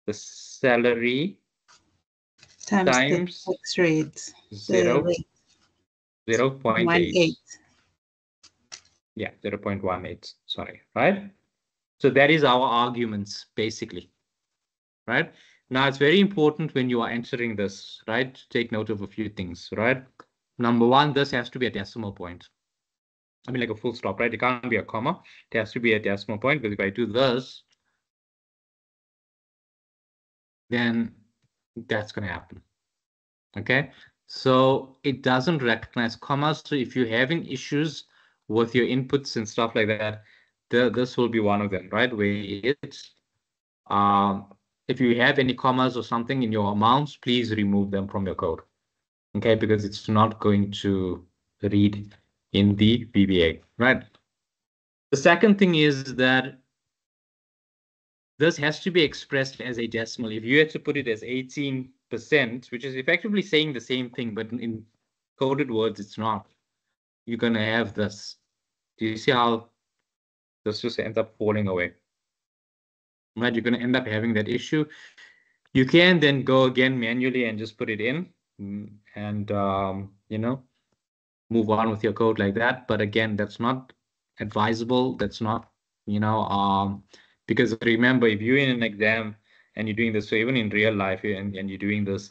The salary times the tax rate. 0.8. Yeah, 0.18, sorry, right? So that is our arguments, basically, right? Now, it's very important when you are entering this, right? Take note of a few things, right? Number one, this has to be a decimal point. I mean, like a full stop, right? It can't be a comma. It has to be a decimal point, because if I do this, then that's going to happen, okay? So it doesn't recognize commas. So if you're having issues with your inputs and stuff like that, this will be one of them, right? Where it's, if you have any commas or something in your amounts, please remove them from your code, okay? Because it's not going to read in the VBA, right? The second thing is that this has to be expressed as a decimal. If you had to put it as 18%, which is effectively saying the same thing, but in coded words, it's not. You're going to have this. Do you see how this just ends up falling away? Right? You're going to end up having that issue. You can then go again manually and just put it in and, you know, move on with your code like that. But again, that's not advisable. That's not, you know, because remember, if you're in an exam and you're doing this, so even in real life and you're doing this,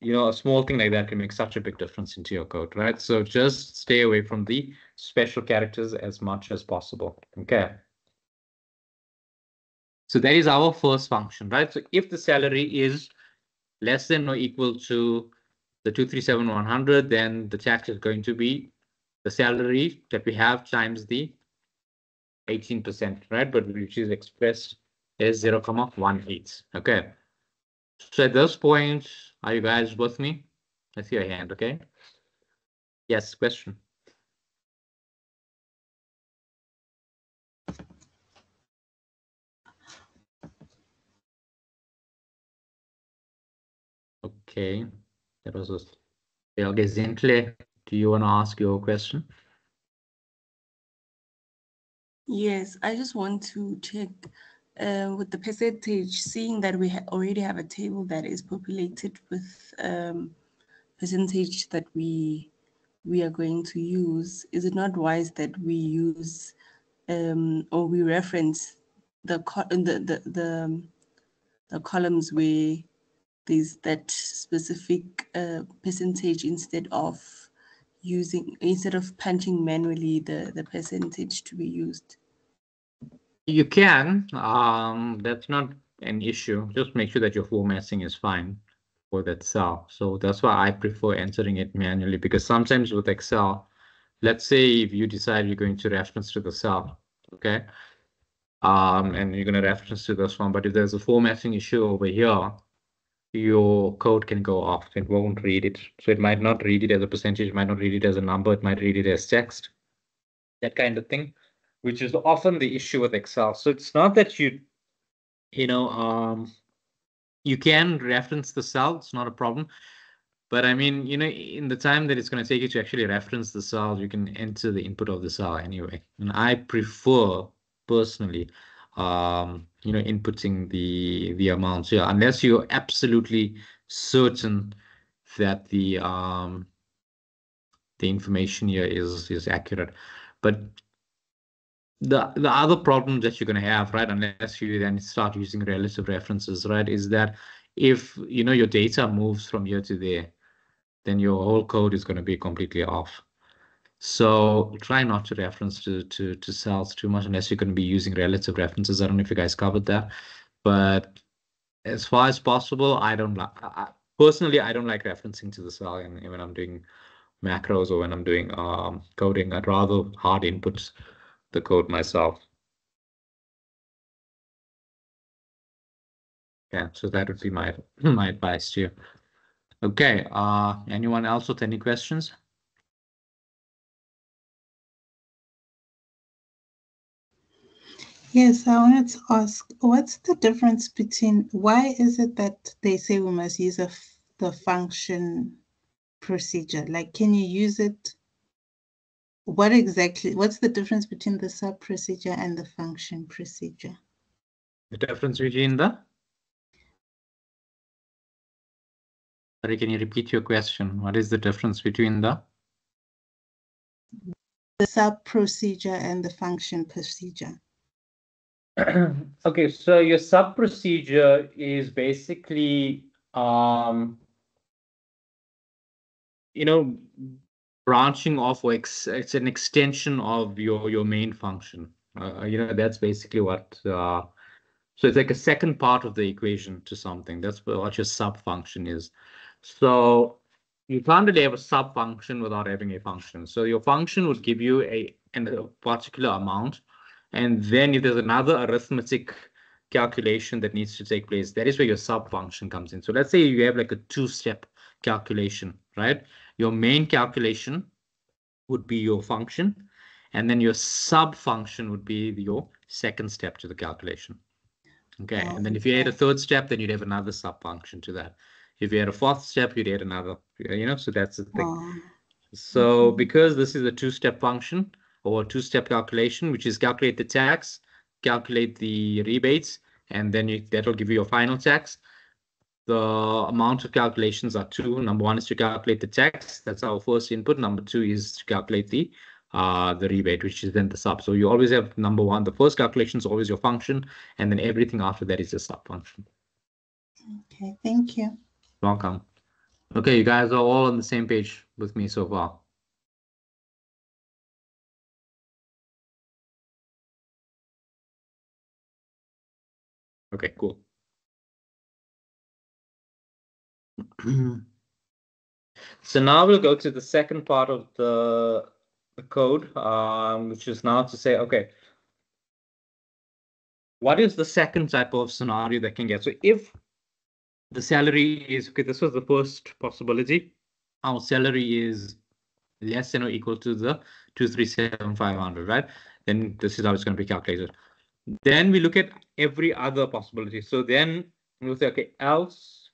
you know, a small thing like that can make such a big difference into your code, right? So just stay away from the special characters as much as possible, okay? So that is our first function, right? So if the salary is less than or equal to the 237,100, then the tax is going to be the salary that we have times the 18%, right? But which is expressed as 0.18. Okay. So at this point, are you guys with me? I see your hand, okay? Yes, question. Okay. That was just Helge Zintle. Do you want to ask your question? Yes, I just want to check with the percentage, seeing that we already have a table that is populated with percentage that we are going to use. Is it not wise that we use or we reference the columns where there's that specific percentage instead of punching manually the percentage to be used? You can. That's not an issue. Just make sure that your formatting is fine for that cell. So that's why I prefer entering it manually, because sometimes with Excel, let's say if you decide you're going to reference to the cell, okay? And you're going to reference to this one, but if there's a formatting issue over here, your code can go off. It won't read it. So it might not read it as a percentage, it might not read it as a number, it might read it as text, that kind of thing, which is often the issue with Excel. So it's not that you can reference the cell, it's not a problem. But I mean, you know, in the time that it's going to take you to actually reference the cell, you can enter the input of the cell anyway. And I prefer personally, you know, inputting the amounts. Yeah, unless you're absolutely certain that the information here is accurate. But the other problem that you're going to have, right, unless you then start using relative references, right, is that if, you know, your data moves from here to there, then your whole code is going to be completely off. So try not to reference to cells too much unless you're going to be using relative references. I don't know if you guys covered that, but as far as possible, I don't like, personally, I don't like referencing to the cell. And when I'm doing macros or when I'm doing coding, I'd rather hard input the code myself. Yeah, so that would be my advice to you. Okay, anyone else with any questions? Yes, I wanted to ask, what's the difference between, why is it that they say we must use the function procedure? Like, can you use it what's the difference between the sub procedure and the function procedure? The difference between the? Sorry, can you repeat your question? What is the difference between the sub procedure and the function procedure? Okay, so your sub procedure is basically branching off, or it's an extension of your main function. That's basically what so it's like a second part of the equation to something. That's what your sub function is. So you can't really have a sub function without having a function. So your function would give you a particular amount, and then if there's another arithmetic calculation that needs to take place, that is where your sub function comes in. So let's say you have like a two-step calculation, right? Your main calculation would be your function, and then your sub function would be your second step to the calculation. Okay, and then if you add a third step, then you'd have another sub function to that. If you had a fourth step, you'd add another, so that's the thing. So because this is a two-step function or a two-step calculation, which is calculate the tax, calculate the rebates, and then that'll give you your final tax. The amount of calculations are two. Number one is to calculate the tax. That's our first input. Number two is to calculate the rebate, which is then the sub. So you always have number one. The first calculation is always your function, and then everything after that is a sub function. Okay, thank you. Welcome. Okay, you guys are all on the same page with me so far. Okay, cool. So now we'll go to the second part of the code, which is now to say, okay, what is the second type of scenario that can get? So if the salary is, okay, this was the first possibility. Our salary is less than or equal to the 237,500, right? Then this is how it's going to be calculated. Then we look at every other possibility. So then we'll say, okay, else.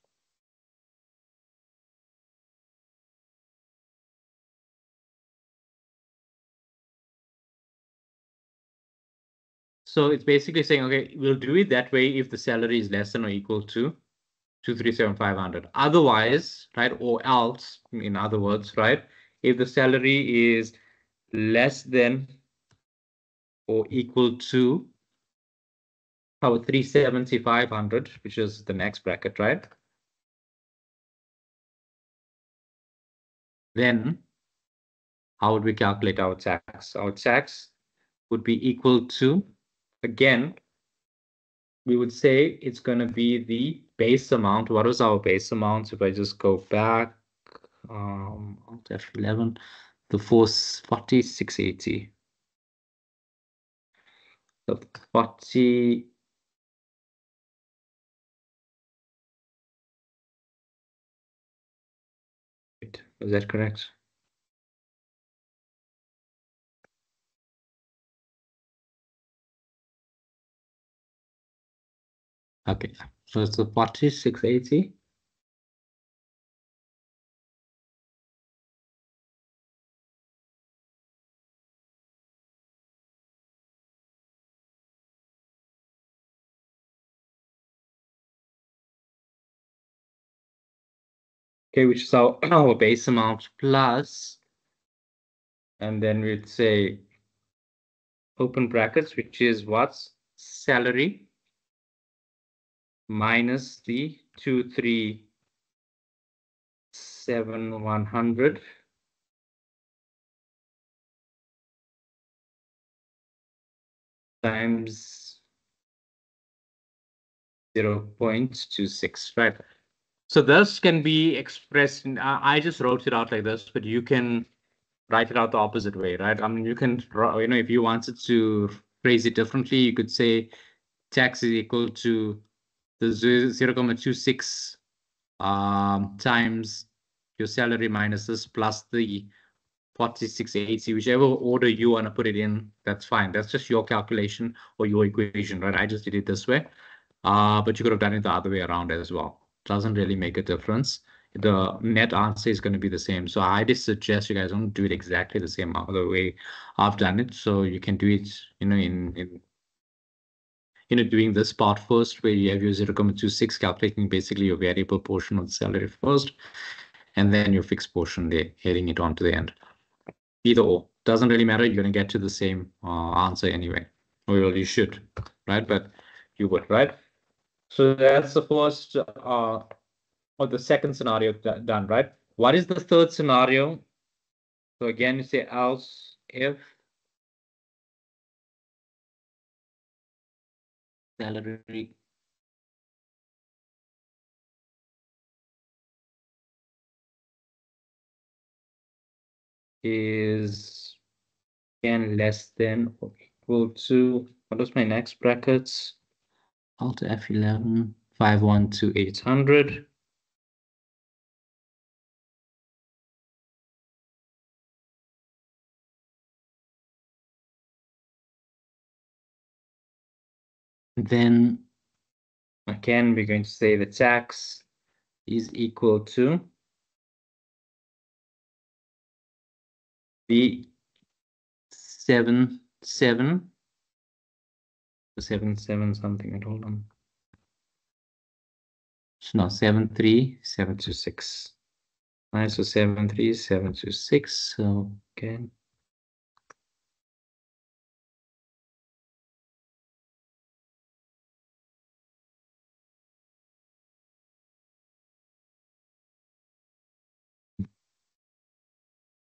So it's basically saying, okay, we'll do it that way if the salary is less than or equal to 237,500. Otherwise, right, or else, in other words, right, if the salary is less than or equal to our 370,500, which is the next bracket, right? Then how would we calculate our tax? Our tax would be equal to, again, we would say it's going to be the base amount. What was our base amount? If I just go back, F11, the 4680. The 40. Is that correct? Okay, so it's the 4680. Okay, which is our base amount plus, and then we'd say open brackets, which is what's salary minus the 237,100 times 0.26, right? So this can be expressed in, I just wrote it out like this, but you can write it out the opposite way, right? I mean, you can, if you wanted to phrase it differently, you could say tax is equal to the 0.26 times your salary minus this plus the 4680, whichever order you want to put it in, that's fine. That's just your calculation or your equation, right? I just did it this way, but you could have done it the other way around as well. Doesn't really make a difference. the net answer is going to be the same. So I just suggest you guys don't do it exactly the same other way I've done it. So you can do it, doing this part first, where you have your 0.26, calculating basically your variable portion of the salary first, and then your fixed portion there, heading it on to the end. Either or, doesn't really matter. You're going to get to the same answer anyway. Well, you should, right? But you would, right? So that's the first or the second scenario done, right? What is the third scenario? So again, you say else if salary is again less than or equal to, what was my next brackets? Alt F11, 512 to 800. Then again, we're going to say the tax is equal to the 7 something. Hold on. So no, 73726. Right, so 73726. So okay.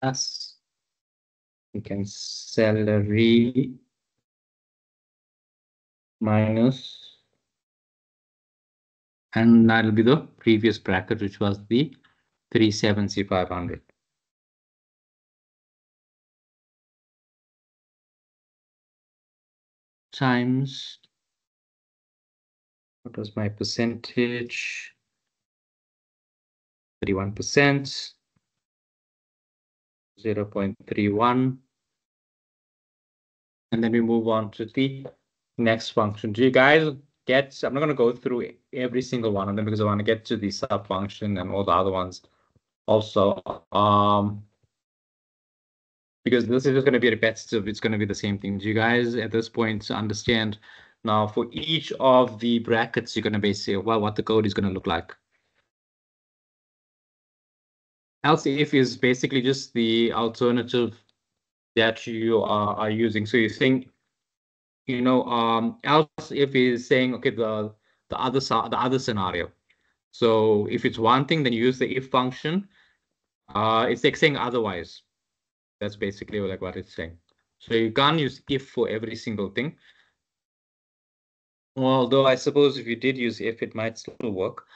Plus, we can salary minus, and that'll be the previous bracket, which was the 370,500. Times, what was my percentage? 31%, 0.31. And then we move on to the next function. Do you guys get, I'm not going to go through every single one of them because I want to get to the sub function and all the other ones also. Because this is just going to be repetitive. It's going to be the same thing. Do you guys at this point understand now for each of the brackets, you're going to basically, well, what the code is going to look like? Else if is basically just the alternative that you are using. So you think, else if is saying, okay, the other scenario. So if it's one thing, then you use the if function. It's like saying otherwise. That's basically like what it's saying. So you can't use if for every single thing. Although I suppose if you did use if, it might still work.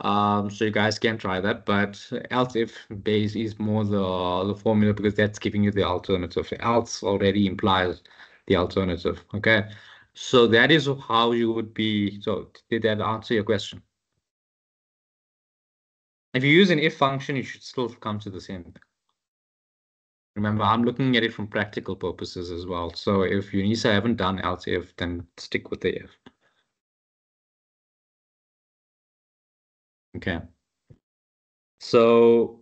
So you guys can try that, but else if base is more the formula because that's giving you the alternative. Else already implies the alternative. Okay, so that is how you would be. So did that answer your question? If you use an if function, you should still come to the same thing. Remember, I'm looking at it from practical purposes as well. So if UNISA haven't done else if, then stick with the if. Okay. So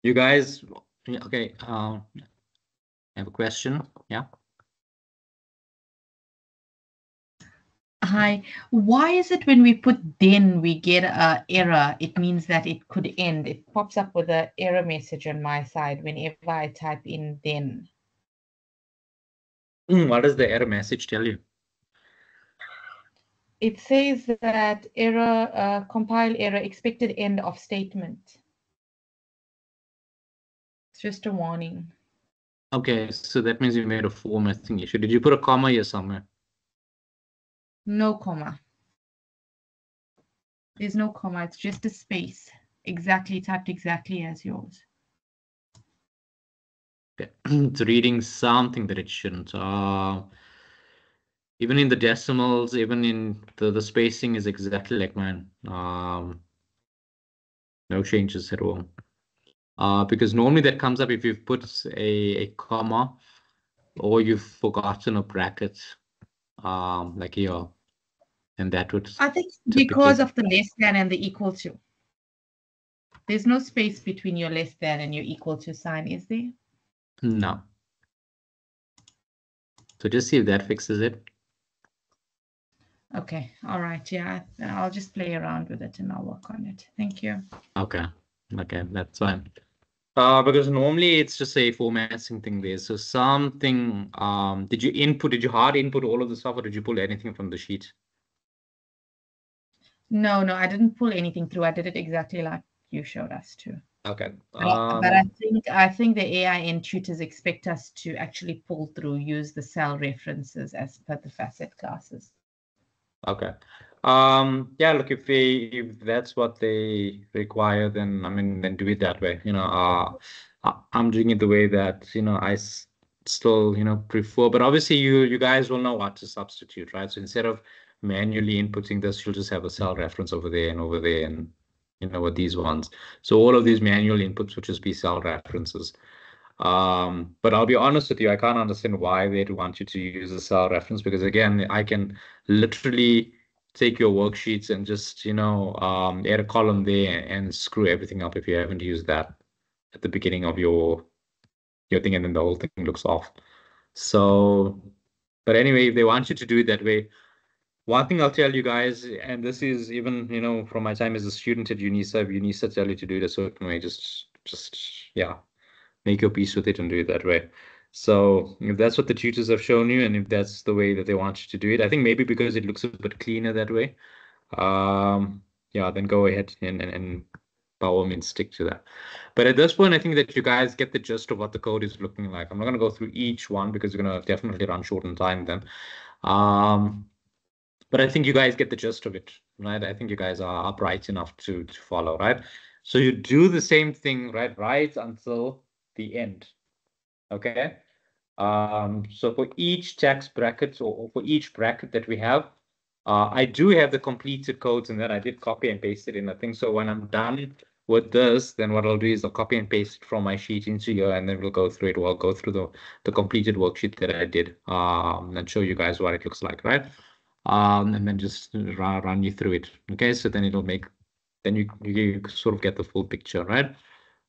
you guys, okay, I have a question. Yeah. Hi, why is it when we put then we get an error? It means that it could end. It pops up with an error message on my side whenever I type in then. What does the error message tell you? It says that error, compile error, expected end of statement. It's just a warning. Okay, so that means you made a formatting issue. Did you put a comma here somewhere? No comma. There's no comma. It's just a space. Exactly, typed exactly as yours. Okay. It's reading something that it shouldn't. Even in the decimals, even in the spacing is exactly like mine. No changes at all. Because normally that comes up if you've put a comma or you've forgotten a bracket, like here, and that would. I think because of the less than and the equal to. There's no space between your less than and your equal to sign, is there? No. So just see if that fixes it. Okay, all right, yeah, I'll just play around with it and I'll work on it. Thank you. Okay, that's fine. Because normally it's just a formatting thing there. So something, did you hard input all of the stuff, or did you pull anything from the sheet? No, I didn't pull anything through. I did it exactly like you showed us to. Okay. But I think the AIN tutors expect us to actually pull through, use the cell references as per the facet classes. Okay. Yeah, look, if that's what they require, then I mean, then do it that way. I'm doing it the way that, I still, prefer, but obviously you guys will know what to substitute, right? So instead of manually inputting this, you'll just have a cell reference over there and with these ones. So all of these manual inputs will just be cell references. But I'll be honest with you, I can't understand why they'd want you to use a cell reference, because again, I can literally take your worksheets and just, add a column there and screw everything up if you haven't used that at the beginning of your thing, and then the whole thing looks off. So, but anyway, if they want you to do it that way, one thing I'll tell you guys, and this is even, from my time as a student at UNISA, if UNISA tell you to do it a certain way, just yeah, make your peace with it and do it that way. So if that's what the tutors have shown you, and if that's the way that they want you to do it, I think maybe because it looks a bit cleaner that way, yeah, then go ahead and by all means stick to that. But at this point, I think that you guys get the gist of what the code is looking like. I'm not going to go through each one because we're going to definitely run short on time then. But I think you guys get the gist of it, right? I think you guys are bright enough to follow, right? So you do the same thing, right until the end. Okay. So for each text bracket, or for each bracket that we have, I do have the completed codes, and then I did copy and paste it in a thing. So when I'm done with this, then what I'll do is I'll copy and paste it from my sheet into here, and then we'll go through it. We'll go through the completed worksheet that I did, and show you guys what it looks like, right? And then just run you through it. Okay, so then it'll make, then you sort of get the full picture, right?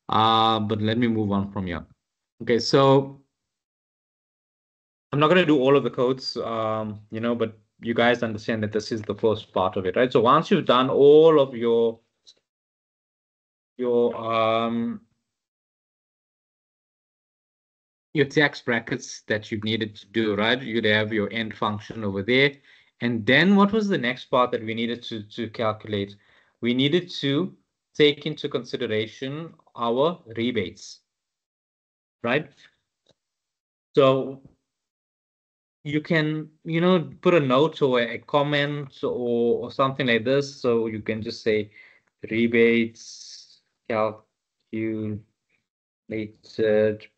But let me move on from here. Okay, so I'm not going to do all of the codes, but you guys understand that this is the first part of it, right? So once you've done all of your text brackets that you needed to do, right? You'd have your end function over there. And then what was the next part that we needed to calculate? We needed to take into consideration our rebates, right? So you can, put a note or a comment or something like this. So you can just say rebates calculated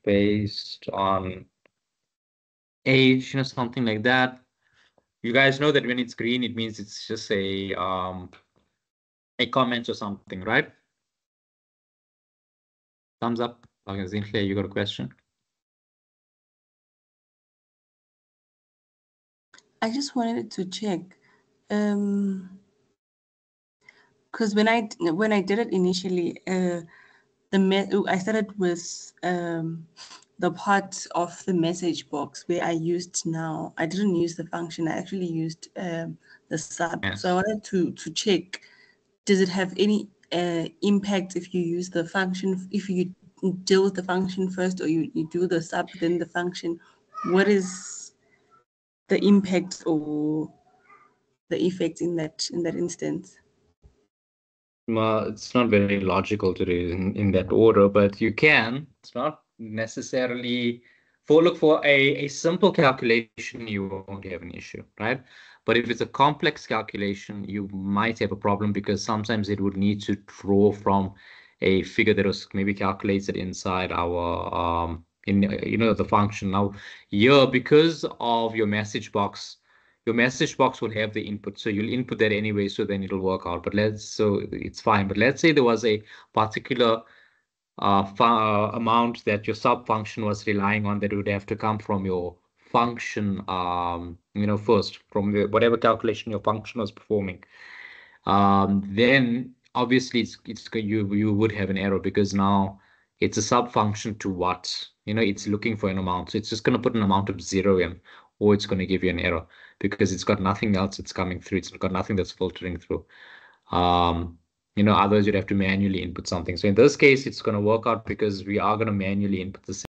based on age, something like that. You guys know that when it's green, it means it's just a comment or something, right? Thumbs up. Okay, Zinhle, you got a question? I just wanted to check, because when I did it initially, I started with the part of the message box where I used now. I didn't use the function. I actually used the sub. Yes. So I wanted to check, does it have any impact if you use the function, if you deal with the function first, or you do the sub then the function? What is the impact or the effect in that instance? Well, it's not very logical to do in that order, but you can. It's not necessarily look for a simple calculation, you won't have an issue, right? But if it's a complex calculation, you might have a problem, because sometimes it would need to draw from a figure that was maybe calculated inside our the function. Now here, because of your message box will have the input, so you'll input that anyway, so then it'll work out. But so it's fine. But let's say there was a particular amount that your sub function was relying on, that would have to come from your function, first from whatever calculation your function was performing. Then obviously you would have an error because now it's a sub function to what, it's looking for an amount. So it's just going to put an amount of 0 in, or it's going to give you an error because it's got nothing else that's coming through. It's got nothing that's filtering through. Otherwise you'd have to manually input something. So in this case, it's going to work out because we are going to manually input the